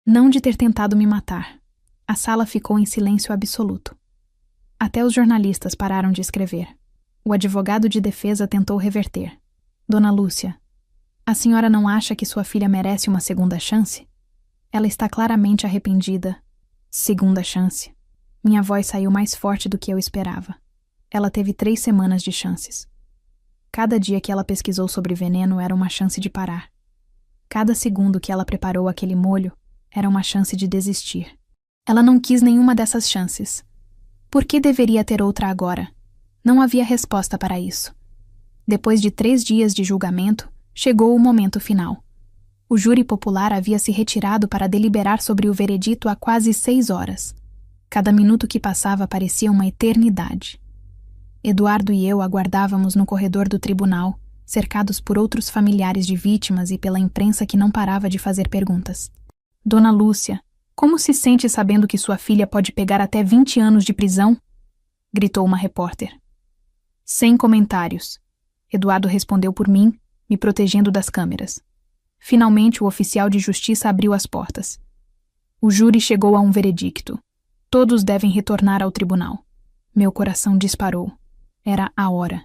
não de ter tentado me matar. A sala ficou em silêncio absoluto. Até os jornalistas pararam de escrever. O advogado de defesa tentou reverter. Dona Lúcia, a senhora não acha que sua filha merece uma segunda chance? Ela está claramente arrependida. Segunda chance. Minha voz saiu mais forte do que eu esperava. Ela teve 3 semanas de chances. Cada dia que ela pesquisou sobre veneno era uma chance de parar. Cada segundo que ela preparou aquele molho era uma chance de desistir. Ela não quis nenhuma dessas chances. Por que deveria ter outra agora? Não havia resposta para isso. Depois de 3 dias de julgamento, chegou o momento final. O júri popular havia se retirado para deliberar sobre o veredito há quase 6 horas. Cada minuto que passava parecia uma eternidade. Eduardo e eu aguardávamos no corredor do tribunal, cercados por outros familiares de vítimas e pela imprensa que não parava de fazer perguntas. Dona Lúcia, como se sente sabendo que sua filha pode pegar até 20 anos de prisão? Gritou uma repórter. Sem comentários. Eduardo respondeu por mim, me protegendo das câmeras. Finalmente o oficial de justiça abriu as portas. O júri chegou a um veredicto. Todos devem retornar ao tribunal. Meu coração disparou. Era a hora.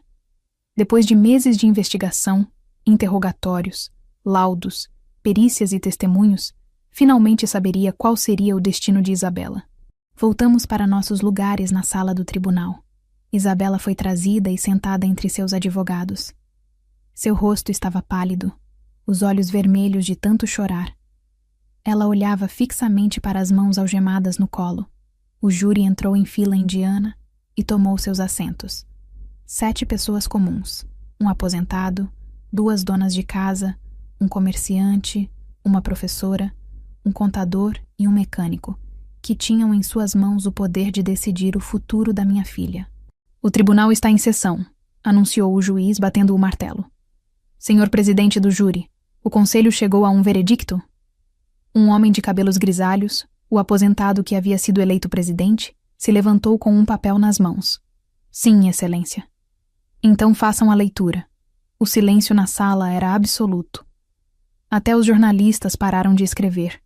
Depois de meses de investigação, interrogatórios, laudos, perícias e testemunhos, finalmente saberia qual seria o destino de Isabela. Voltamos para nossos lugares na sala do tribunal. Isabela foi trazida e sentada entre seus advogados. Seu rosto estava pálido, os olhos vermelhos de tanto chorar. Ela olhava fixamente para as mãos algemadas no colo. O júri entrou em fila indiana e tomou seus assentos. 7 pessoas comuns, um aposentado, 2 donas de casa, um comerciante, uma professora, um contador e um mecânico, que tinham em suas mãos o poder de decidir o futuro da minha filha. O tribunal está em sessão, anunciou o juiz batendo o martelo. Senhor presidente do júri, o conselho chegou a um veredicto? Um homem de cabelos grisalhos, o aposentado que havia sido eleito presidente, se levantou com um papel nas mãos. Sim, excelência. Então façam a leitura. O silêncio na sala era absoluto. Até os jornalistas pararam de escrever.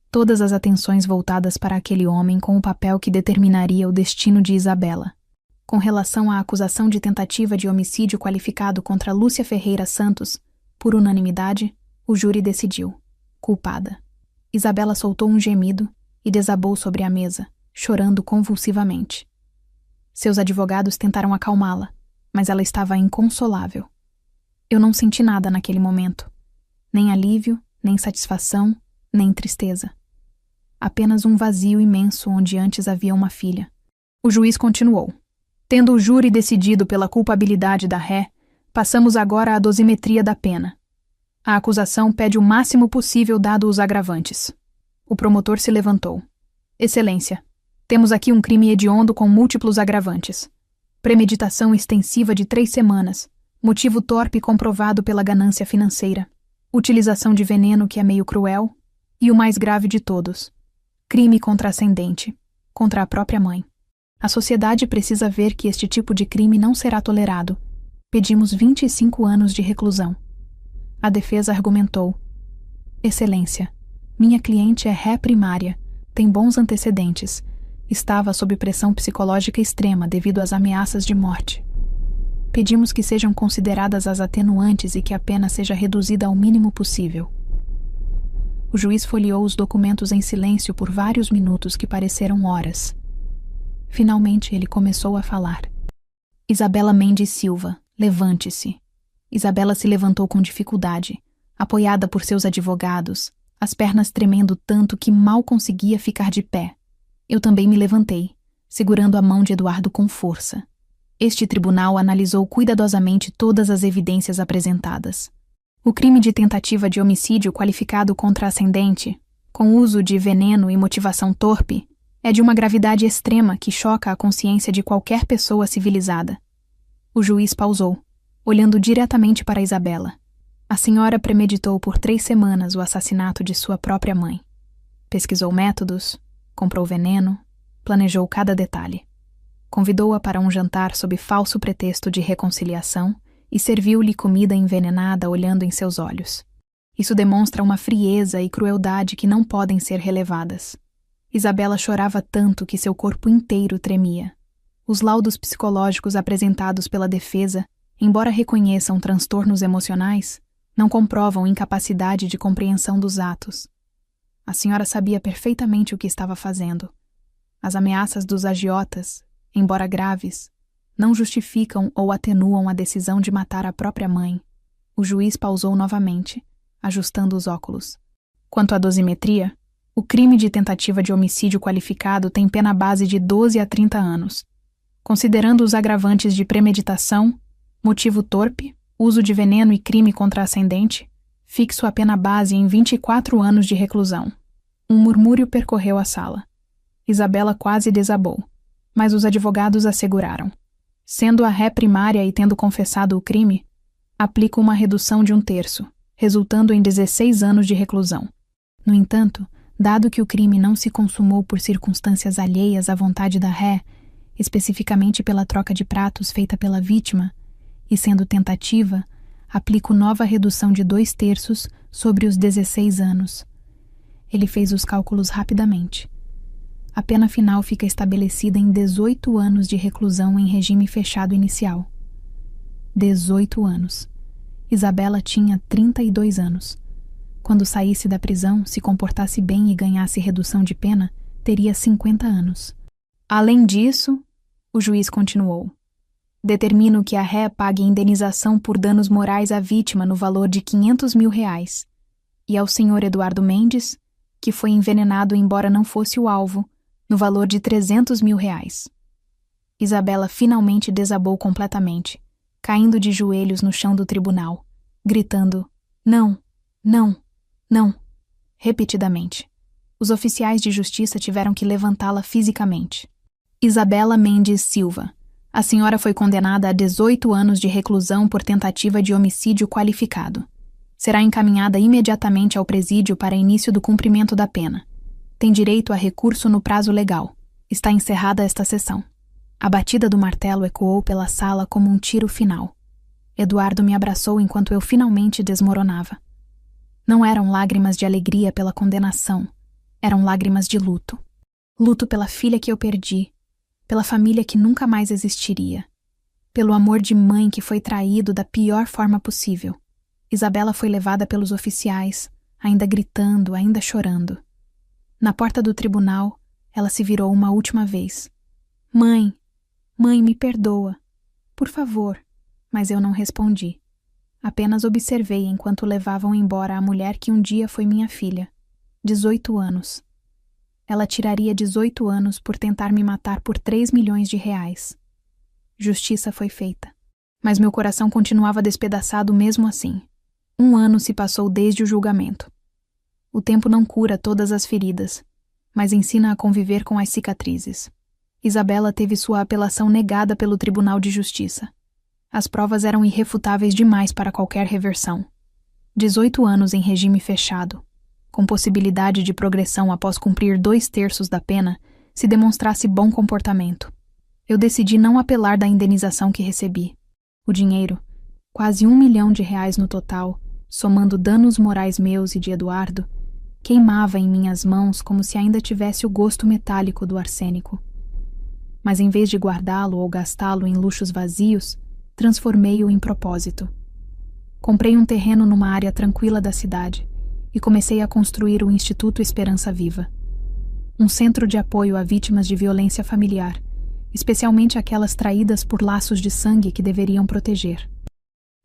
Todas as atenções voltadas para aquele homem com o papel que determinaria o destino de Isabela. Com relação à acusação de tentativa de homicídio qualificado contra Lúcia Ferreira Santos, por unanimidade, o júri decidiu. Culpada. Isabela soltou um gemido e desabou sobre a mesa, chorando convulsivamente. Seus advogados tentaram acalmá-la, mas ela estava inconsolável. Eu não senti nada naquele momento. Nem alívio, nem satisfação, nem tristeza. Apenas um vazio imenso onde antes havia uma filha. O juiz continuou. Tendo o júri decidido pela culpabilidade da ré, passamos agora à dosimetria da pena. A acusação pede o máximo possível dado os agravantes. O promotor se levantou. Excelência, temos aqui um crime hediondo com múltiplos agravantes. Premeditação extensiva de 3 semanas, motivo torpe comprovado pela ganância financeira, utilização de veneno que é meio cruel, e o mais grave de todos, crime contra a ascendente, contra a própria mãe. A sociedade precisa ver que este tipo de crime não será tolerado. Pedimos 25 anos de reclusão. A defesa argumentou. Excelência, minha cliente é ré primária, tem bons antecedentes. Estava sob pressão psicológica extrema devido às ameaças de morte. Pedimos que sejam consideradas as atenuantes e que a pena seja reduzida ao mínimo possível. O juiz folheou os documentos em silêncio por vários minutos que pareceram horas. Finalmente ele começou a falar. Isabela Mendes Silva, levante-se. Isabela se levantou com dificuldade, apoiada por seus advogados, as pernas tremendo tanto que mal conseguia ficar de pé. Eu também me levantei, segurando a mão de Eduardo com força. Este tribunal analisou cuidadosamente todas as evidências apresentadas. O crime de tentativa de homicídio qualificado contra a ascendente, com uso de veneno e motivação torpe, é de uma gravidade extrema que choca a consciência de qualquer pessoa civilizada. O juiz pausou, olhando diretamente para Isabela. A senhora premeditou por 3 semanas o assassinato de sua própria mãe. Pesquisou métodos, comprou veneno, planejou cada detalhe. Convidou-a para um jantar sob falso pretexto de reconciliação e serviu-lhe comida envenenada olhando em seus olhos. Isso demonstra uma frieza e crueldade que não podem ser relevadas. Isabela chorava tanto que seu corpo inteiro tremia. Os laudos psicológicos apresentados pela defesa, embora reconheçam transtornos emocionais, não comprovam incapacidade de compreensão dos atos. A senhora sabia perfeitamente o que estava fazendo. As ameaças dos agiotas, embora graves, não justificam ou atenuam a decisão de matar a própria mãe. O juiz pausou novamente, ajustando os óculos. Quanto à dosimetria, o crime de tentativa de homicídio qualificado tem pena base de 12 a 30 anos. Considerando os agravantes de premeditação, motivo torpe, uso de veneno e crime contra ascendente, fixo a pena base em 24 anos de reclusão. Um murmúrio percorreu a sala. Isabela quase desabou, mas os advogados asseguraram. Sendo a ré primária e tendo confessado o crime, aplico uma redução de 1/3, resultando em 16 anos de reclusão. No entanto, dado que o crime não se consumou por circunstâncias alheias à vontade da ré, especificamente pela troca de pratos feita pela vítima, e sendo tentativa, aplico nova redução de 2/3 sobre os 16 anos. Ele fez os cálculos rapidamente. A pena final fica estabelecida em 18 anos de reclusão em regime fechado inicial. 18 anos. Isabela tinha 32 anos. Quando saísse da prisão, se comportasse bem e ganhasse redução de pena, teria 50 anos. Além disso, o juiz continuou. Determino que a ré pague indenização por danos morais à vítima no valor de R$500 mil e ao senhor Eduardo Mendes, que foi envenenado embora não fosse o alvo, no valor de R$300 mil. Isabela finalmente desabou completamente, caindo de joelhos no chão do tribunal, gritando: "Não, não, não", repetidamente. Os oficiais de justiça tiveram que levantá-la fisicamente. Isabela Mendes Silva. A senhora foi condenada a 18 anos de reclusão por tentativa de homicídio qualificado. Será encaminhada imediatamente ao presídio para início do cumprimento da pena. Tem direito a recurso no prazo legal. Está encerrada esta sessão. A batida do martelo ecoou pela sala como um tiro final. Eduardo me abraçou enquanto eu finalmente desmoronava. Não eram lágrimas de alegria pela condenação. Eram lágrimas de luto. Luto pela filha que eu perdi, pela família que nunca mais existiria, pelo amor de mãe que foi traído da pior forma possível. Isabela foi levada pelos oficiais, ainda gritando, ainda chorando. Na porta do tribunal, ela se virou uma última vez. Mãe, me perdoa. Por favor." Mas eu não respondi. Apenas observei enquanto levavam embora a mulher que um dia foi minha filha. 18 anos. Ela tiraria 18 anos por tentar me matar por R$3 milhões. Justiça foi feita. Mas meu coração continuava despedaçado mesmo assim. 1 ano se passou desde o julgamento. O tempo não cura todas as feridas, mas ensina a conviver com as cicatrizes. Isabela teve sua apelação negada pelo Tribunal de Justiça. As provas eram irrefutáveis demais para qualquer reversão. 18 anos em regime fechado, com possibilidade de progressão após cumprir 2/3 da pena, se demonstrasse bom comportamento. Eu decidi não apelar da indenização que recebi. O dinheiro, quase R$1 milhão no total, somando danos morais meus e de Eduardo, queimava em minhas mãos como se ainda tivesse o gosto metálico do arsênico. Mas em vez de guardá-lo ou gastá-lo em luxos vazios, transformei-o em propósito. Comprei um terreno numa área tranquila da cidade e comecei a construir o Instituto Esperança Viva, um centro de apoio a vítimas de violência familiar, especialmente aquelas traídas por laços de sangue que deveriam proteger.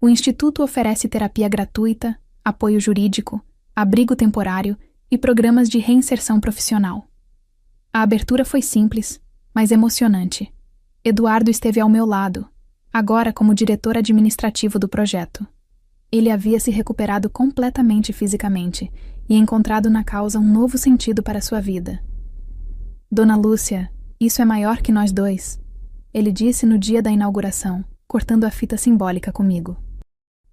O Instituto oferece terapia gratuita, apoio jurídico, abrigo temporário e programas de reinserção profissional. A abertura foi simples, mas emocionante. Eduardo esteve ao meu lado, agora como diretor administrativo do projeto. Ele havia se recuperado completamente fisicamente e encontrado na causa um novo sentido para sua vida. Dona Lúcia, isso é maior que nós dois, ele disse no dia da inauguração, cortando a fita simbólica comigo.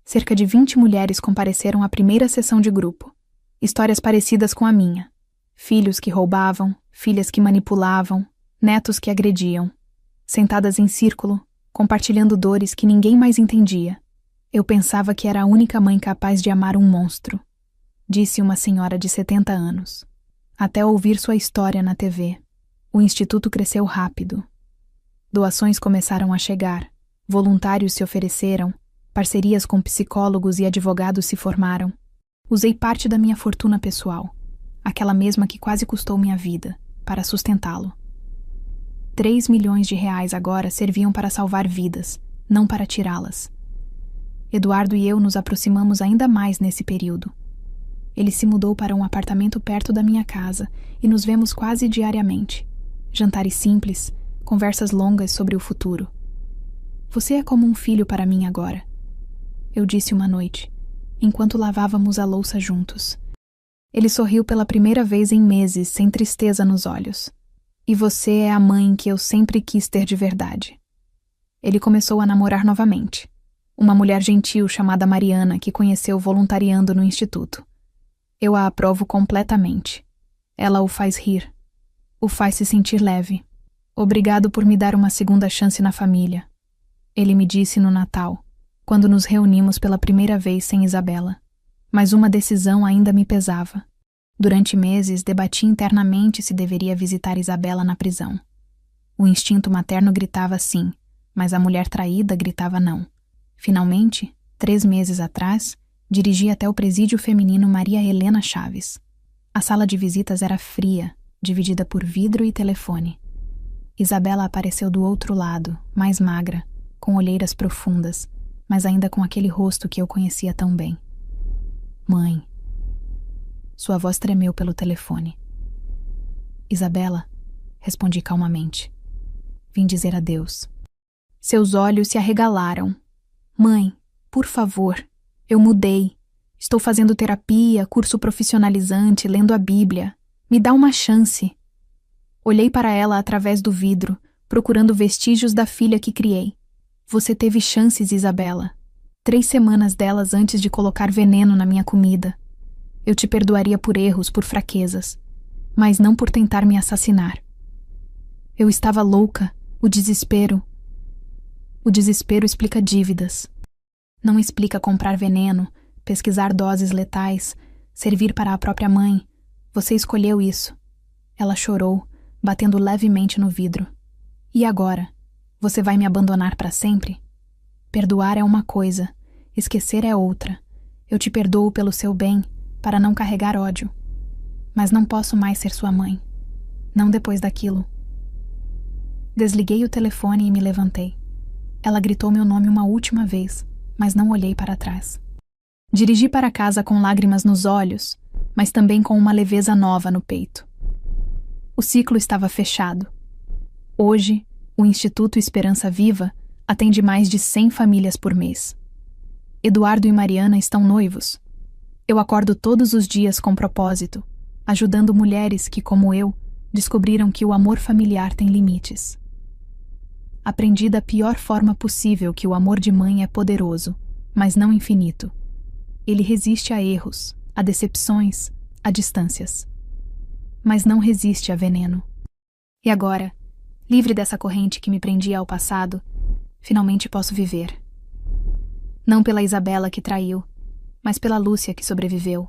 Cerca de 20 mulheres compareceram à primeira sessão de grupo. Histórias parecidas com a minha. Filhos que roubavam, filhas que manipulavam, netos que agrediam. Sentadas em círculo, compartilhando dores que ninguém mais entendia. Eu pensava que era a única mãe capaz de amar um monstro. disse uma senhora de 70 anos. Até ouvir sua história na TV. O instituto cresceu rápido. Doações começaram a chegar, voluntários se ofereceram, parcerias com psicólogos e advogados se formaram. Usei parte da minha fortuna pessoal, aquela mesma que quase custou minha vida, para sustentá-lo. 3 milhões de reais agora serviam para salvar vidas, não para tirá-las. Eduardo e eu nos aproximamos ainda mais nesse período. Ele se mudou para um apartamento perto da minha casa e nos vemos quase diariamente. Jantares simples, conversas longas sobre o futuro. Você é como um filho para mim agora, eu disse uma noite, enquanto lavávamos a louça juntos. Ele sorriu pela primeira vez em meses, sem tristeza nos olhos. E você é a mãe que eu sempre quis ter de verdade. Ele começou a namorar novamente. Uma mulher gentil chamada Mariana, que conheceu voluntariando no instituto. Eu a aprovo completamente. Ela o faz rir. O faz se sentir leve. Obrigado por me dar uma segunda chance na família. Ele me disse no Natal, quando nos reunimos pela primeira vez sem Isabela. Mas uma decisão ainda me pesava. Durante meses, debati internamente se deveria visitar Isabela na prisão. O instinto materno gritava sim, mas a mulher traída gritava não. Finalmente, 3 meses atrás, dirigi até o presídio feminino Maria Helena Chaves. A sala de visitas era fria, dividida por vidro e telefone. Isabela apareceu do outro lado, mais magra, com olheiras profundas, mas ainda com aquele rosto que eu conhecia tão bem. Mãe. Sua voz tremeu pelo telefone. Isabela, respondi calmamente. Vim dizer adeus. Seus olhos se arregalaram. Mãe, por favor, eu mudei. Estou fazendo terapia, curso profissionalizante, lendo a Bíblia. Me dá uma chance. Olhei para ela através do vidro, procurando vestígios da filha que criei. Você teve chances, Isabela. 3 semanas delas antes de colocar veneno na minha comida. Eu te perdoaria por erros, por fraquezas, mas não por tentar me assassinar. Eu estava louca, o desespero. O desespero explica dívidas. Não explica comprar veneno, pesquisar doses letais, servir para a própria mãe. Você escolheu isso. Ela chorou, batendo levemente no vidro. E agora? Você vai me abandonar para sempre? Perdoar é uma coisa, esquecer é outra. Eu te perdoo pelo seu bem, para não carregar ódio. Mas não posso mais ser sua mãe. Não depois daquilo. Desliguei o telefone e me levantei. Ela gritou meu nome uma última vez, mas não olhei para trás. Dirigi para casa com lágrimas nos olhos, mas também com uma leveza nova no peito. O ciclo estava fechado. Hoje, o Instituto Esperança Viva atende mais de 100 famílias por mês. Eduardo e Mariana estão noivos. Eu acordo todos os dias com propósito, ajudando mulheres que, como eu, descobriram que o amor familiar tem limites. Aprendi da pior forma possível que o amor de mãe é poderoso, mas não infinito. Ele resiste a erros, a decepções, a distâncias. Mas não resiste a veneno. E agora, livre dessa corrente que me prendia ao passado, finalmente posso viver. Não pela Isabela que traiu, mas pela Lúcia que sobreviveu.